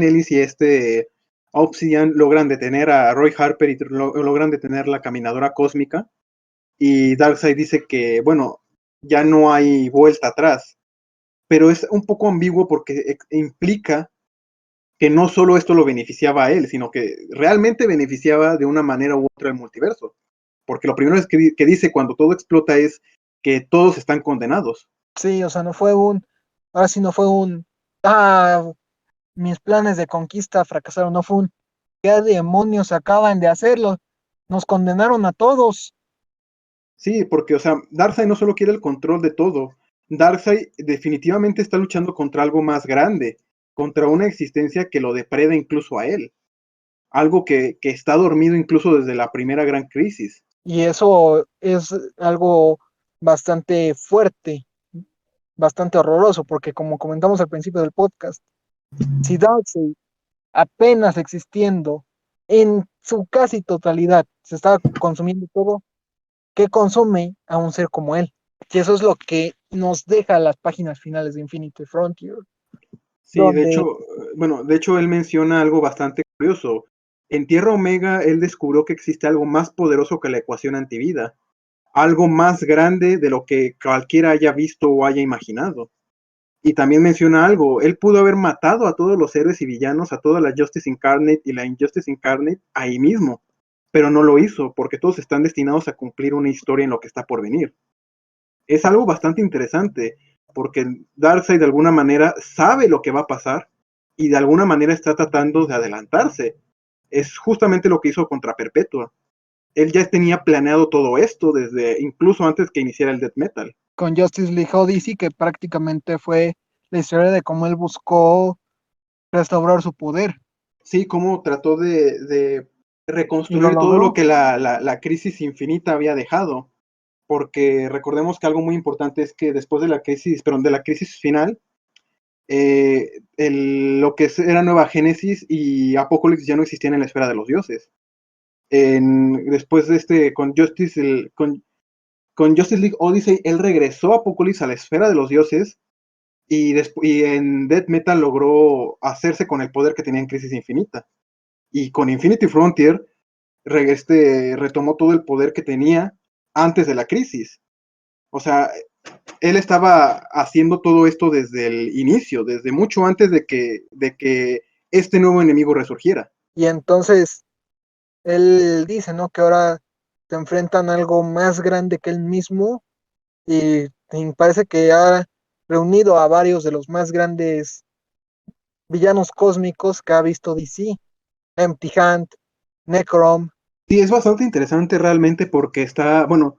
Ellis y Obsidian logran detener a Roy Harper y logran detener la caminadora cósmica, y Darkseid dice que, bueno, ya no hay vuelta atrás, pero es un poco ambiguo porque implica que no solo esto lo beneficiaba a él, sino que realmente beneficiaba de una manera u otra el multiverso. Porque lo primero que dice cuando todo explota es que todos están condenados. Sí, o sea, ahora sí no fue mis planes de conquista fracasaron, no fue ¿qué demonios acaban de hacerlo? Nos condenaron a todos. Sí, porque, o sea, Darkseid no solo quiere el control de todo, Darkseid definitivamente está luchando contra algo más grande, contra una existencia que lo depreda incluso a él, algo que está dormido incluso desde la primera gran crisis. Y eso es algo bastante fuerte, bastante horroroso, porque como comentamos al principio del podcast, si Darkseid apenas existiendo en su casi totalidad. Se estaba consumiendo todo que consume a un ser como él. Y eso es lo que nos deja las páginas finales de Infinity Frontier, Sí, de donde hecho, bueno, de hecho él menciona algo bastante curioso. En Tierra Omega él descubrió que existe algo más poderoso que la ecuación antivida, algo más grande de lo que cualquiera haya visto o haya imaginado. Y también menciona algo, él pudo haber matado a todos los héroes y villanos, a toda la Justice Incarnate y la Injustice Incarnate ahí mismo, pero no lo hizo porque todos están destinados a cumplir una historia en lo que está por venir. Es algo bastante interesante porque Darkseid de alguna manera sabe lo que va a pasar y de alguna manera está tratando de adelantarse. Es justamente lo que hizo contra Perpetua. Él ya tenía planeado todo esto desde incluso antes que iniciara el death metal. con Justice League Odyssey, que prácticamente fue la historia de cómo él buscó restaurar su poder. Sí, cómo trató de Y lo reconstruir todo lo logró. que la crisis infinita había dejado. Porque recordemos que algo muy importante es que después de la crisis, perdón, de la crisis final, lo que era Nueva Génesis y Apocalipsis ya no existían en la esfera de los dioses. Después de con Justice League Odyssey, él regresó a Apocalipsis a la esfera de los dioses y en Death Metal logró hacerse con el poder que tenía en Crisis Infinita. Y con Infinity Frontier retomó todo el poder que tenía antes de la crisis. O sea, él estaba haciendo todo esto desde el inicio, desde mucho antes de que este nuevo enemigo resurgiera. Y entonces él dice, ¿no? Que ahora se enfrentan a algo más grande que él mismo y parece que ha reunido a varios de los más grandes villanos cósmicos que ha visto DC. Empty Hand, Necrom. Sí, es bastante interesante realmente porque está, bueno,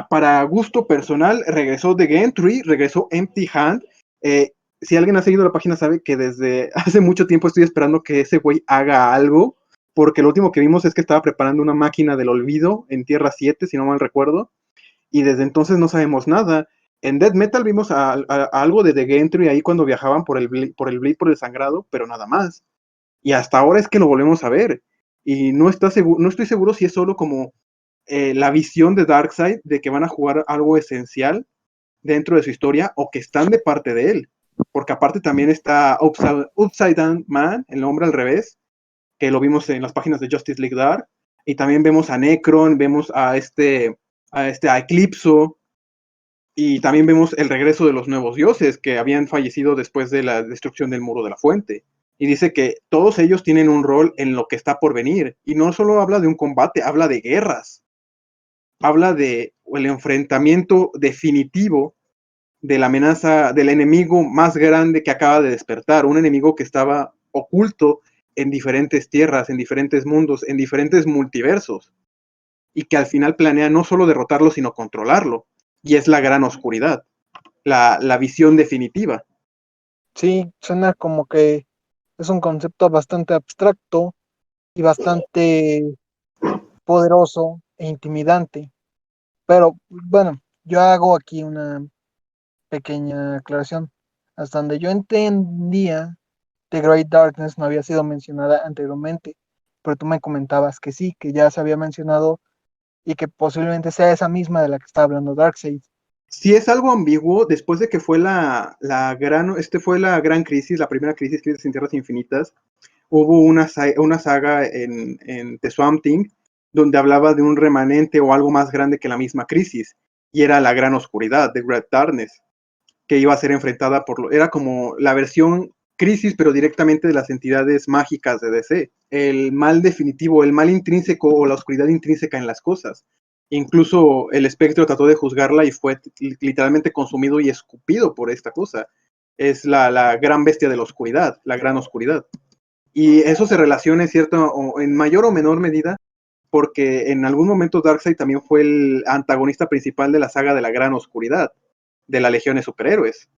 para gusto personal, regresó The Gantry, regresó Empty Hand. Si alguien ha seguido la página sabe que desde hace mucho tiempo estoy esperando que ese güey haga algo, porque lo último que vimos es que estaba preparando una máquina del olvido en Tierra 7, si no mal recuerdo, y desde entonces no sabemos nada. En Death Metal vimos algo de The Gantry ahí cuando viajaban por el sangrado, pero nada más. Y hasta ahora es que lo volvemos a ver. Y no estoy seguro si es solo como la visión de Darkseid de que van a jugar algo esencial dentro de su historia o que están de parte de él. Porque aparte también está Upside Down Man, el hombre al revés, que lo vimos en las páginas de Justice League Dark. Y también vemos a Necron, vemos a Eclipso, y también vemos el regreso de los nuevos dioses que habían fallecido después de la destrucción del muro de la fuente. Y dice que todos ellos tienen un rol en lo que está por venir. Y no solo habla de un combate, habla de guerras. Habla de el enfrentamiento definitivo de la amenaza, del enemigo más grande que acaba de despertar. Un enemigo que estaba oculto en diferentes tierras, en diferentes mundos, en diferentes multiversos. Y que al final planea no solo derrotarlo, sino controlarlo. Y es la gran oscuridad, la visión definitiva. Sí, suena como que es un concepto bastante abstracto y bastante poderoso e intimidante. Pero bueno, yo hago aquí una pequeña aclaración. Hasta donde yo entendía, The Great Darkness no había sido mencionada anteriormente, pero tú me comentabas que sí, que ya se había mencionado y que posiblemente sea esa misma de la que está hablando Darkseid. Si es algo ambiguo, después de que fue fue la gran crisis, la primera crisis en Tierras Infinitas, hubo una saga en The Swamp Thing donde hablaba de un remanente o algo más grande que la misma crisis, y era la gran oscuridad, The Great Darkness, que iba a ser enfrentada era como la versión crisis, pero directamente de las entidades mágicas de DC. El mal definitivo, el mal intrínseco o la oscuridad intrínseca en las cosas. Incluso el espectro trató de juzgarla y fue literalmente consumido y escupido por esta cosa. Es la gran bestia de la oscuridad, la gran oscuridad. Y eso se relaciona en mayor o menor medida porque en algún momento Darkseid también fue el antagonista principal de la saga de la Gran Oscuridad, de la Legión de Superhéroes,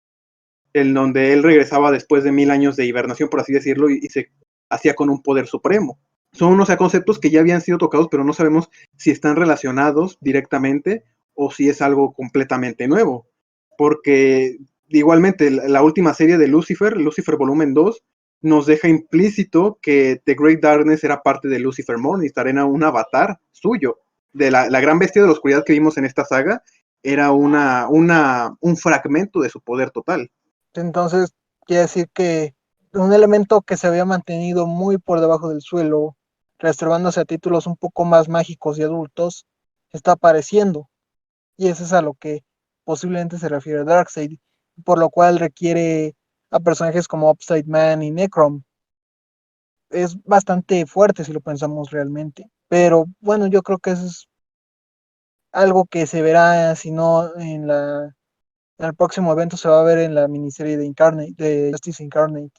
en donde él regresaba después de 1000 años de hibernación, por así decirlo, y se hacía con un poder supremo. Son unos conceptos que ya habían sido tocados, pero no sabemos si están relacionados directamente o si es algo completamente nuevo. Porque igualmente la última serie de Lucifer, Lucifer Volumen 2, nos deja implícito que The Great Darkness era parte de Lucifer Morningstar, era un avatar suyo. De la gran bestia de la oscuridad que vimos en esta saga, era un fragmento de su poder total. Entonces, quiere decir que un elemento que se había mantenido muy por debajo del suelo, reservándose a títulos un poco más mágicos y adultos, está apareciendo. Y eso es a lo que posiblemente se refiere Darkseid, por lo cual requiere a personajes como Upside Man y Necrom. Es bastante fuerte si lo pensamos realmente. Pero bueno, yo creo que eso es algo que se verá, si no en el próximo evento, se va a ver en la miniserie de Justice Incarnate.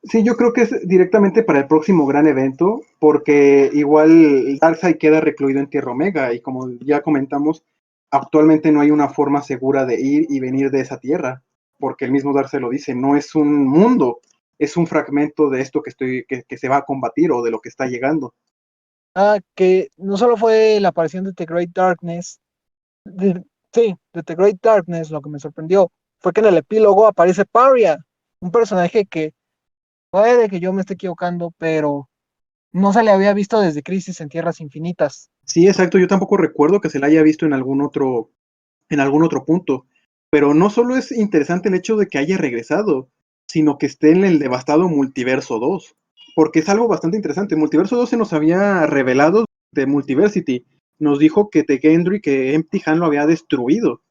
Sí, yo creo que es directamente para el próximo gran evento, porque igual Darkseid queda recluido en Tierra Omega, y como ya comentamos, actualmente no hay una forma segura de ir y venir de esa tierra, porque el mismo Darkseid lo dice, no es un mundo, es un fragmento de esto que se va a combatir o de lo que está llegando. Que no solo fue la aparición de The Great Darkness, sí, de The Great Darkness, lo que me sorprendió fue que en el epílogo aparece Paria, un personaje que puede que yo me esté equivocando, pero no se le había visto desde Crisis en Tierras Infinitas. Sí, exacto, yo tampoco recuerdo que se la haya visto en algún otro punto, pero no solo es interesante el hecho de que haya regresado, sino que esté en el devastado Multiverso 2, porque es algo bastante interesante. Multiverso 2 se nos había revelado de Multiversity, nos dijo que The Gendry, que Empty Hand lo había destruido,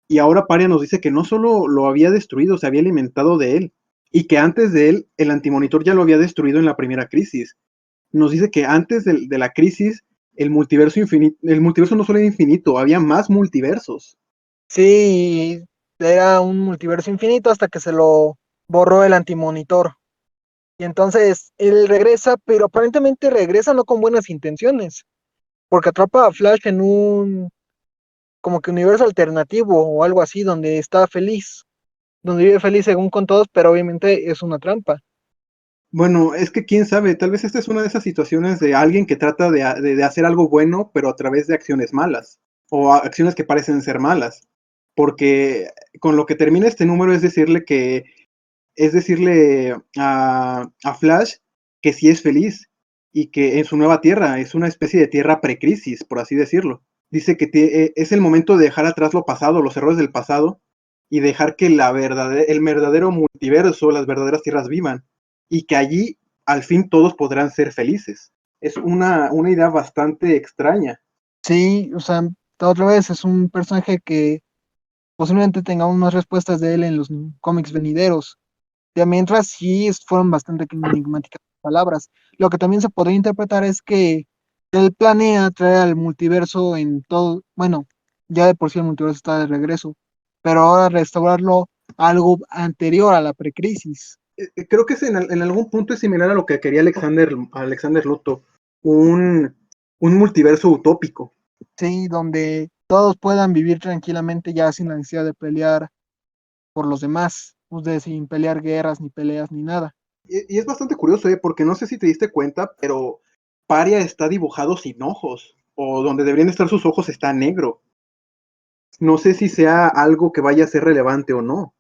y ahora Paria nos dice que no solo lo había destruido, se había alimentado de él, y que antes de él el Antimonitor ya lo había destruido en la primera crisis. Nos dice que antes de la crisis el multiverso no solo era infinito, había más multiversos. Sí, era un multiverso infinito hasta que se lo borró el antimonitor. Y entonces él regresa, pero aparentemente regresa no con buenas intenciones, porque atrapa a Flash en un como que universo alternativo o algo así, donde está feliz, donde vive feliz según con todos, pero obviamente es una trampa. Bueno, es que quién sabe, tal vez esta es una de esas situaciones de alguien que trata de hacer algo bueno, pero a través de acciones malas, o acciones que parecen ser malas, porque con lo que termina este número es decirle a Flash que sí es feliz, y que en su nueva tierra es una especie de tierra precrisis, por así decirlo. Dice que es el momento de dejar atrás lo pasado, los errores del pasado, y dejar que el verdadero multiverso, las verdaderas tierras vivan, y que allí al fin todos podrán ser felices. Es una idea bastante extraña. Sí, o sea, otra vez es un personaje que posiblemente tengamos más respuestas de él en los cómics venideros. Ya mientras sí fueron bastante enigmáticas las palabras. Lo que también se podría interpretar es que él planea traer al multiverso en todo, bueno, ya de por sí el multiverso está de regreso, pero ahora restaurarlo a algo anterior a la precrisis, Creo que en algún punto es similar a lo que quería Alexander Luthor, un, un multiverso utópico. ¿sí? Donde todos puedan vivir tranquilamente ya sin la necesidad de pelear por los demás, pues de sin pelear guerras, ni peleas, ni nada. Y es bastante curioso, porque no sé si te diste cuenta, pero Paria está dibujado sin ojos, o donde deberían estar sus ojos está negro. No sé si sea algo que vaya a ser relevante o no.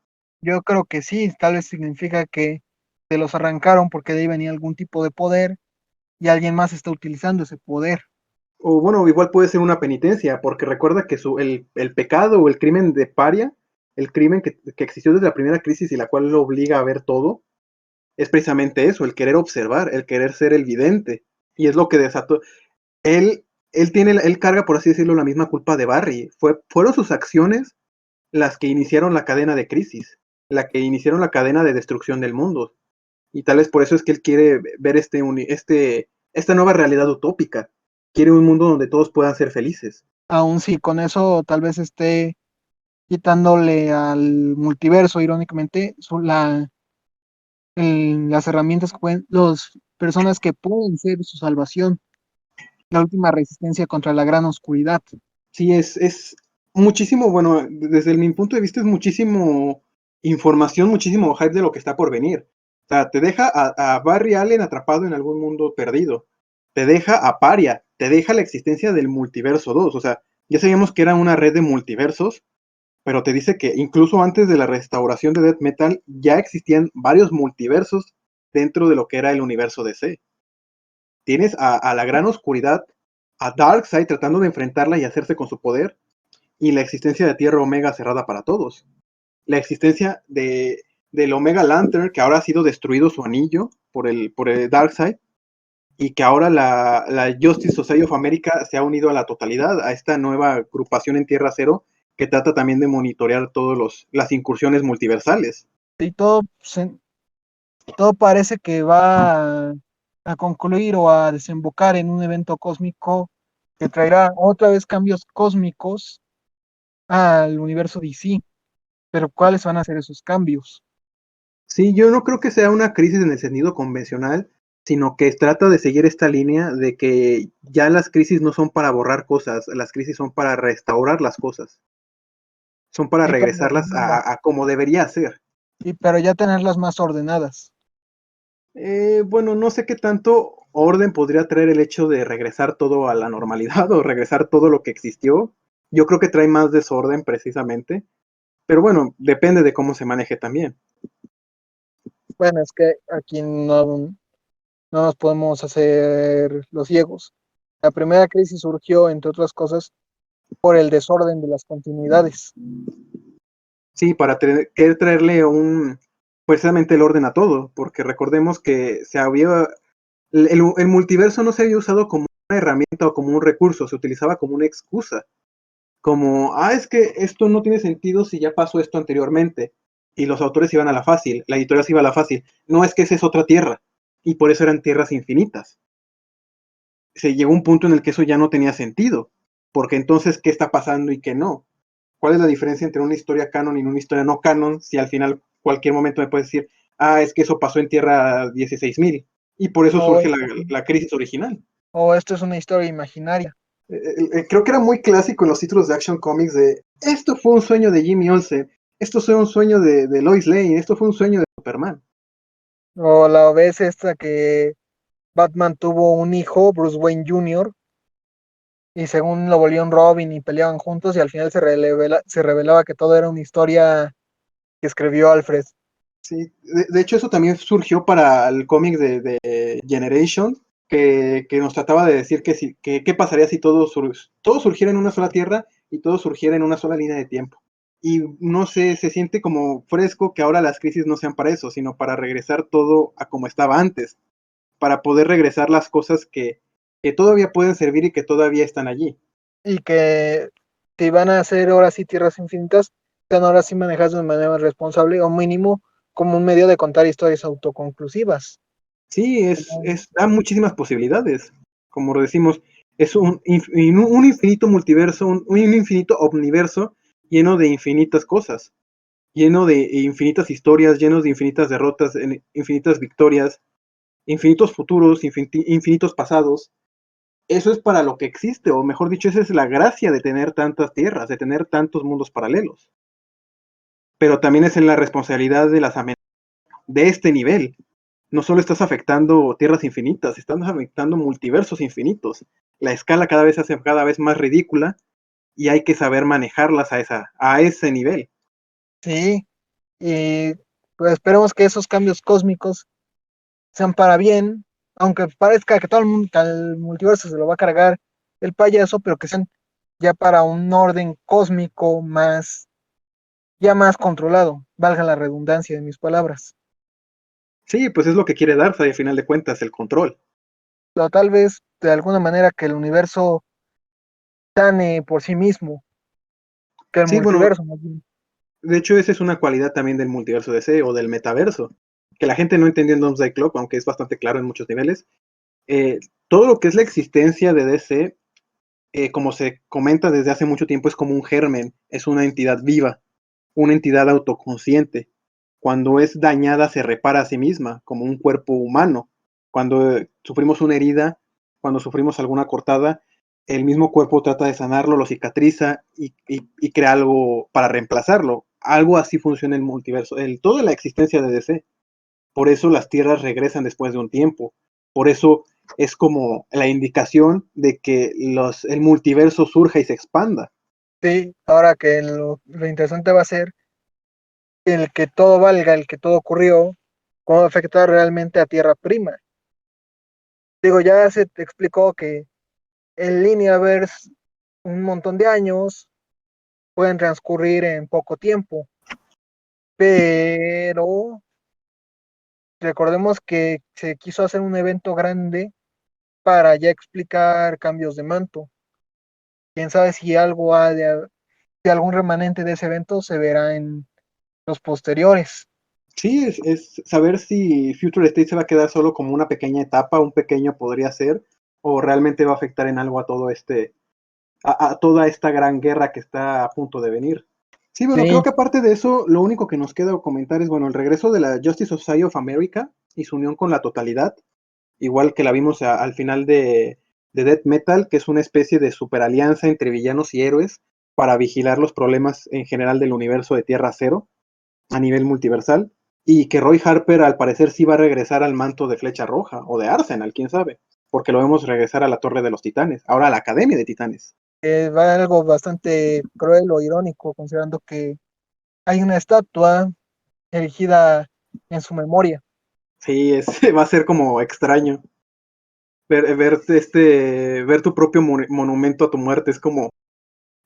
Yo creo que sí, tal vez significa que se los arrancaron porque de ahí venía algún tipo de poder y alguien más está utilizando ese poder. O bueno, igual puede ser una penitencia, porque recuerda que el pecado o el crimen de Paria, el crimen que existió desde la primera crisis y la cual lo obliga a ver todo, es precisamente eso, el querer observar, el querer ser el vidente. Y es lo que desató. Él carga, por así decirlo, la misma culpa de Barry. Fueron sus acciones las que iniciaron la cadena de crisis, la que iniciaron la cadena de destrucción del mundo. Y tal vez por eso es que él quiere ver esta nueva realidad utópica. Quiere un mundo donde todos puedan ser felices. Aun si con eso tal vez esté quitándole al multiverso, irónicamente, las herramientas que pueden, las personas que pueden ser su salvación, la última resistencia contra la gran oscuridad. Sí, es muchísimo, bueno, desde mi punto de vista es muchísimo información, muchísimo hype de lo que está por venir. O sea, te deja a Barry Allen atrapado en algún mundo perdido. Te deja a Paria, te deja la existencia del multiverso 2. O sea, ya sabíamos que era una red de multiversos, pero te dice que incluso antes de la restauración de Death Metal ya existían varios multiversos dentro de lo que era el universo DC. Tienes a la Gran Oscuridad, a Darkseid tratando de enfrentarla y hacerse con su poder, y la existencia de Tierra Omega cerrada para todos. La existencia del Omega Lantern, que ahora ha sido destruido su anillo por el Darkseid, y que ahora la Justice Society of America se ha unido a la totalidad, a esta nueva agrupación en Tierra Cero, que trata también de monitorear todas las incursiones multiversales. Y todo parece que va a concluir o a desembocar en un evento cósmico que traerá otra vez cambios cósmicos al universo DC. Pero ¿cuáles van a ser esos cambios? Sí, yo no creo que sea una crisis en el sentido convencional, sino que trata de seguir esta línea de que ya las crisis no son para borrar cosas, las crisis son para restaurar las cosas, son para Sí, regresarlas a como debería ser. pero ya tenerlas más ordenadas. Bueno, no sé qué tanto orden podría traer el hecho de regresar todo a la normalidad o regresar todo lo que existió. Yo creo que trae más desorden precisamente, pero bueno, depende de cómo se maneje también. Bueno, es que aquí no nos podemos hacer los ciegos. La primera crisis surgió, entre otras cosas, por el desorden de las continuidades. Sí, para querer traerle precisamente el orden a todo, porque recordemos que el multiverso no se había usado como una herramienta o como un recurso, se utilizaba como una excusa, como, es que esto no tiene sentido si ya pasó esto anteriormente, y los autores iban a la fácil, la editorial se iba a la fácil, no es que esa es otra tierra, y por eso eran tierras infinitas. Se llegó a un punto en el que eso ya no tenía sentido, porque entonces, ¿qué está pasando y qué no? ¿Cuál es la diferencia entre una historia canon y una historia no canon? Si al final, cualquier momento me puedes decir, es que eso pasó en Tierra 16.000, y por eso O, surge la crisis original. o esto es una historia imaginaria. Creo que era muy clásico en los títulos de Action Comics de, esto fue un sueño de Jimmy Olsen, esto fue un sueño de Lois Lane, esto fue un sueño de Superman. O la vez esta que Batman tuvo un hijo, Bruce Wayne Jr., y según lo volvió un Robin y peleaban juntos y al final se revelaba que todo era una historia que escribió Alfred. Sí, de hecho eso también surgió para el cómic de Generation, que nos trataba de decir qué pasaría si todo surgiera en una sola tierra y todo surgiera en una sola línea de tiempo. Y no sé, se siente como fresco que ahora las crisis no sean para eso, sino para regresar todo a como estaba antes, para poder regresar las cosas que todavía pueden servir y que todavía están allí. Y que si van a hacer ahora sí tierras infinitas, sean ahora sí manejadas de manera responsable o mínimo como un medio de contar historias autoconclusivas. Sí, da muchísimas posibilidades. Como decimos, es un infinito multiverso, un infinito omniverso lleno de infinitas cosas, lleno de infinitas historias, llenos de infinitas derrotas, infinitas victorias, infinitos futuros, infinitos pasados. Eso es para lo que existe, o mejor dicho, esa es la gracia de tener tantas tierras, de tener tantos mundos paralelos. Pero también es en la responsabilidad de las amenazas de este nivel. No solo estás afectando tierras infinitas, estás afectando multiversos infinitos. La escala cada vez se hace cada vez más ridícula y hay que saber manejarlas a ese nivel. Sí, y pues esperemos que esos cambios cósmicos sean para bien, aunque parezca que todo el mundo, que al multiverso se lo va a cargar el payaso, pero que sean ya para un orden cósmico más, ya más controlado, valga la redundancia de mis palabras. Sí, pues es lo que quiere Darkseid al final de cuentas, el control. O tal vez de alguna manera que el universo sane por sí mismo, que el Sí, bueno, multiverso más bien. de hecho esa es una cualidad también del multiverso DC o del metaverso, que la gente no entendió en Doomsday Clock, aunque es bastante claro en muchos niveles. Todo lo que es la existencia de DC, como se comenta desde hace mucho tiempo, es como un germen, es una entidad viva, una entidad autoconsciente. Cuando es dañada se repara a sí misma, como un cuerpo humano. Cuando sufrimos una herida, cuando sufrimos alguna cortada, el mismo cuerpo trata de sanarlo, lo cicatriza y crea algo para reemplazarlo. Algo así funciona el multiverso, toda la existencia de DC. Por eso las tierras regresan después de un tiempo. Por eso es como la indicación de que el multiverso surja y se expanda. Sí, ahora que lo interesante va a ser el que todo valga, el que todo ocurrió, cómo va a afectar realmente a Tierra Prima. Digo, ya se te explicó que en Lineaverse un montón de años pueden transcurrir en poco tiempo, pero recordemos que se quiso hacer un evento grande para ya explicar cambios de manto. Quién sabe si si algún remanente de ese evento se verá en los posteriores. Sí, es saber si Future State se va a quedar solo como una pequeña etapa, un pequeño podría ser, o realmente va a afectar en algo a todo a toda esta gran guerra que está a punto de venir. Sí, bueno, Sí, creo que aparte de eso, lo único que nos queda comentar es, bueno, el regreso de la Justice Society of America y su unión con la totalidad, igual que la vimos al final de Death Metal, que es una especie de superalianza entre villanos y héroes para vigilar los problemas en general del universo de Tierra Cero a nivel multiversal, y que Roy Harper al parecer sí va a regresar al manto de Flecha Roja, o de Arsenal, quién sabe, porque lo vemos regresar a la Torre de los Titanes, ahora a la Academia de Titanes. va algo bastante cruel o irónico, considerando que hay una estatua erigida en su memoria. Sí, va a ser como extraño ver tu propio monumento a tu muerte, es como,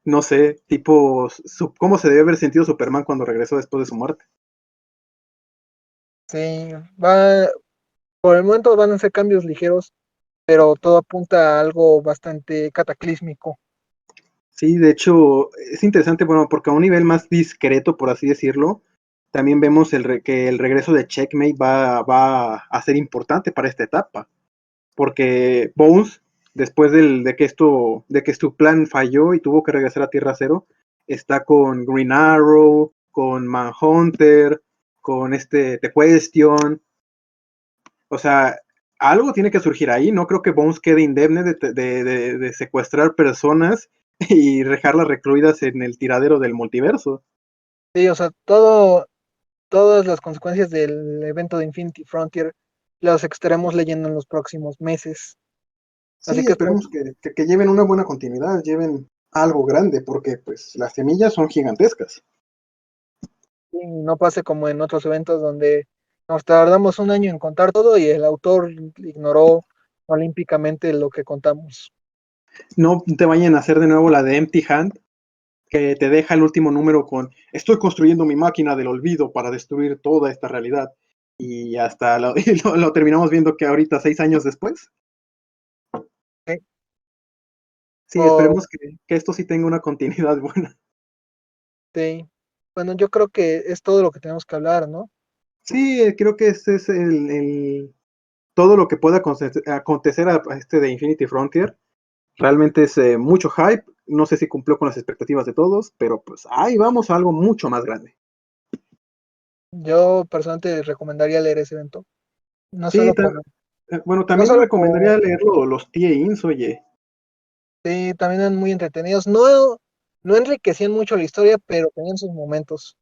no sé, tipo, cómo se debe haber sentido Superman cuando regresó después de su muerte. Sí, va, por el momento van a ser cambios ligeros, pero todo apunta a algo bastante cataclísmico. Sí, de hecho, es interesante, bueno, porque a un nivel más discreto, por así decirlo, también vemos que el regreso de Checkmate va a ser importante para esta etapa, porque Bones, después de que su plan falló y tuvo que regresar a Tierra Cero, está con Green Arrow, con Manhunter, con The Question, o sea, algo tiene que surgir ahí. No creo que Bones quede indemne de secuestrar personas y dejarlas recluidas en el tiradero del multiverso. Sí, o sea, todas las consecuencias del evento de Infinity Frontier las estaremos leyendo en los próximos meses. Así Sí, que esperemos, esperemos que lleven una buena continuidad, lleven algo grande, porque pues las semillas son gigantescas. y no pase como en otros eventos donde nos tardamos un año en contar todo y el autor ignoró olímpicamente lo que contamos. No te vayan a hacer de nuevo la de Empty Hand, que te deja el último número con estoy construyendo mi máquina del olvido para destruir toda esta realidad. Y hasta y lo terminamos viendo que ahorita, 6 años después. ¿Sí? Sí, O, esperemos que esto sí tenga una continuidad buena. sí. Bueno, yo creo que es todo lo que tenemos que hablar, ¿no? Sí, creo que ese es todo lo que pueda acontecer a de Infinity Frontier. Realmente es mucho hype. No sé si cumplió con las expectativas de todos, pero pues ahí vamos a algo mucho más grande. Yo personalmente recomendaría leer ese evento. No Sí, solo por, bueno, no también solo por, recomendaría leerlo los tie-ins, oye. sí, también eran muy entretenidos. No, no enriquecían mucho la historia, pero tenían sus momentos.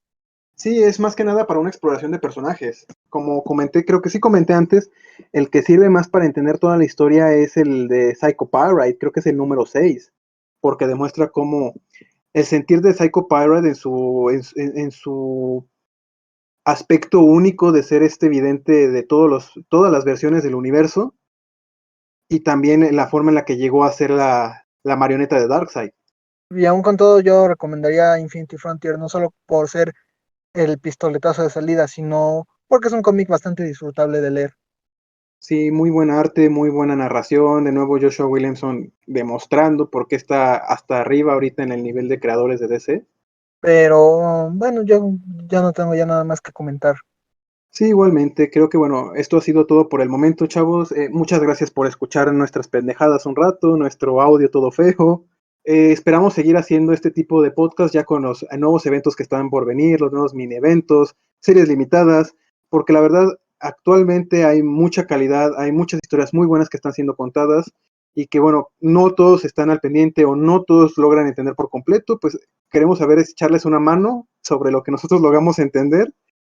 Sí, es más que nada para una exploración de personajes. Como comenté, creo que sí comenté antes, el que sirve más para entender toda la historia es el de Psycho Pirate, creo que es el número 6, porque demuestra cómo el sentir de Psycho Pirate en su aspecto único de ser vidente de todas las versiones del universo, y también en la forma en la que llegó a ser la marioneta de Darkseid. Y aún con todo, yo recomendaría Infinity Frontier, no solo por ser el pistoletazo de salida, sino porque es un cómic bastante disfrutable de leer. Sí, muy buen arte, muy buena narración. De nuevo, Joshua Williamson demostrando por qué está hasta arriba ahorita en el nivel de creadores de DC. Pero bueno, yo ya no tengo ya nada más que comentar. Sí, igualmente, creo que bueno, esto ha sido todo por el momento, chavos. Muchas gracias por escuchar nuestras pendejadas un rato, nuestro audio todo feo. Esperamos seguir haciendo este tipo de podcast ya con los nuevos eventos que están por venir, los nuevos mini eventos, series limitadas, porque la verdad, actualmente hay mucha calidad, hay muchas historias muy buenas que están siendo contadas y que bueno, no todos están al pendiente o no todos logran entender por completo, pues queremos saber es echarles una mano sobre lo que nosotros logramos entender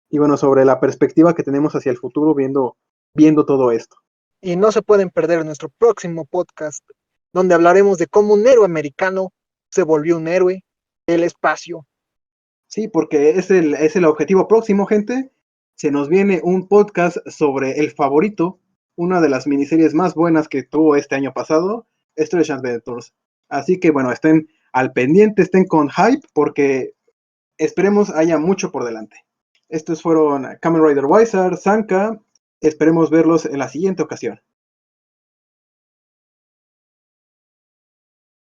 y bueno, sobre la perspectiva que tenemos hacia el futuro viendo todo esto. Y no se pueden perder nuestro próximo podcast, donde hablaremos de cómo un héroe americano se volvió un héroe del espacio. Sí, porque es el objetivo próximo, gente. se nos viene un podcast sobre El Favorito, una de las miniseries más buenas que tuvo este año pasado, Strange Adventures. Así que bueno, estén al pendiente, estén con hype, porque esperemos haya mucho por delante. Estos fueron Kamen Rider Wizard, Sanka. Esperemos verlos en la siguiente ocasión.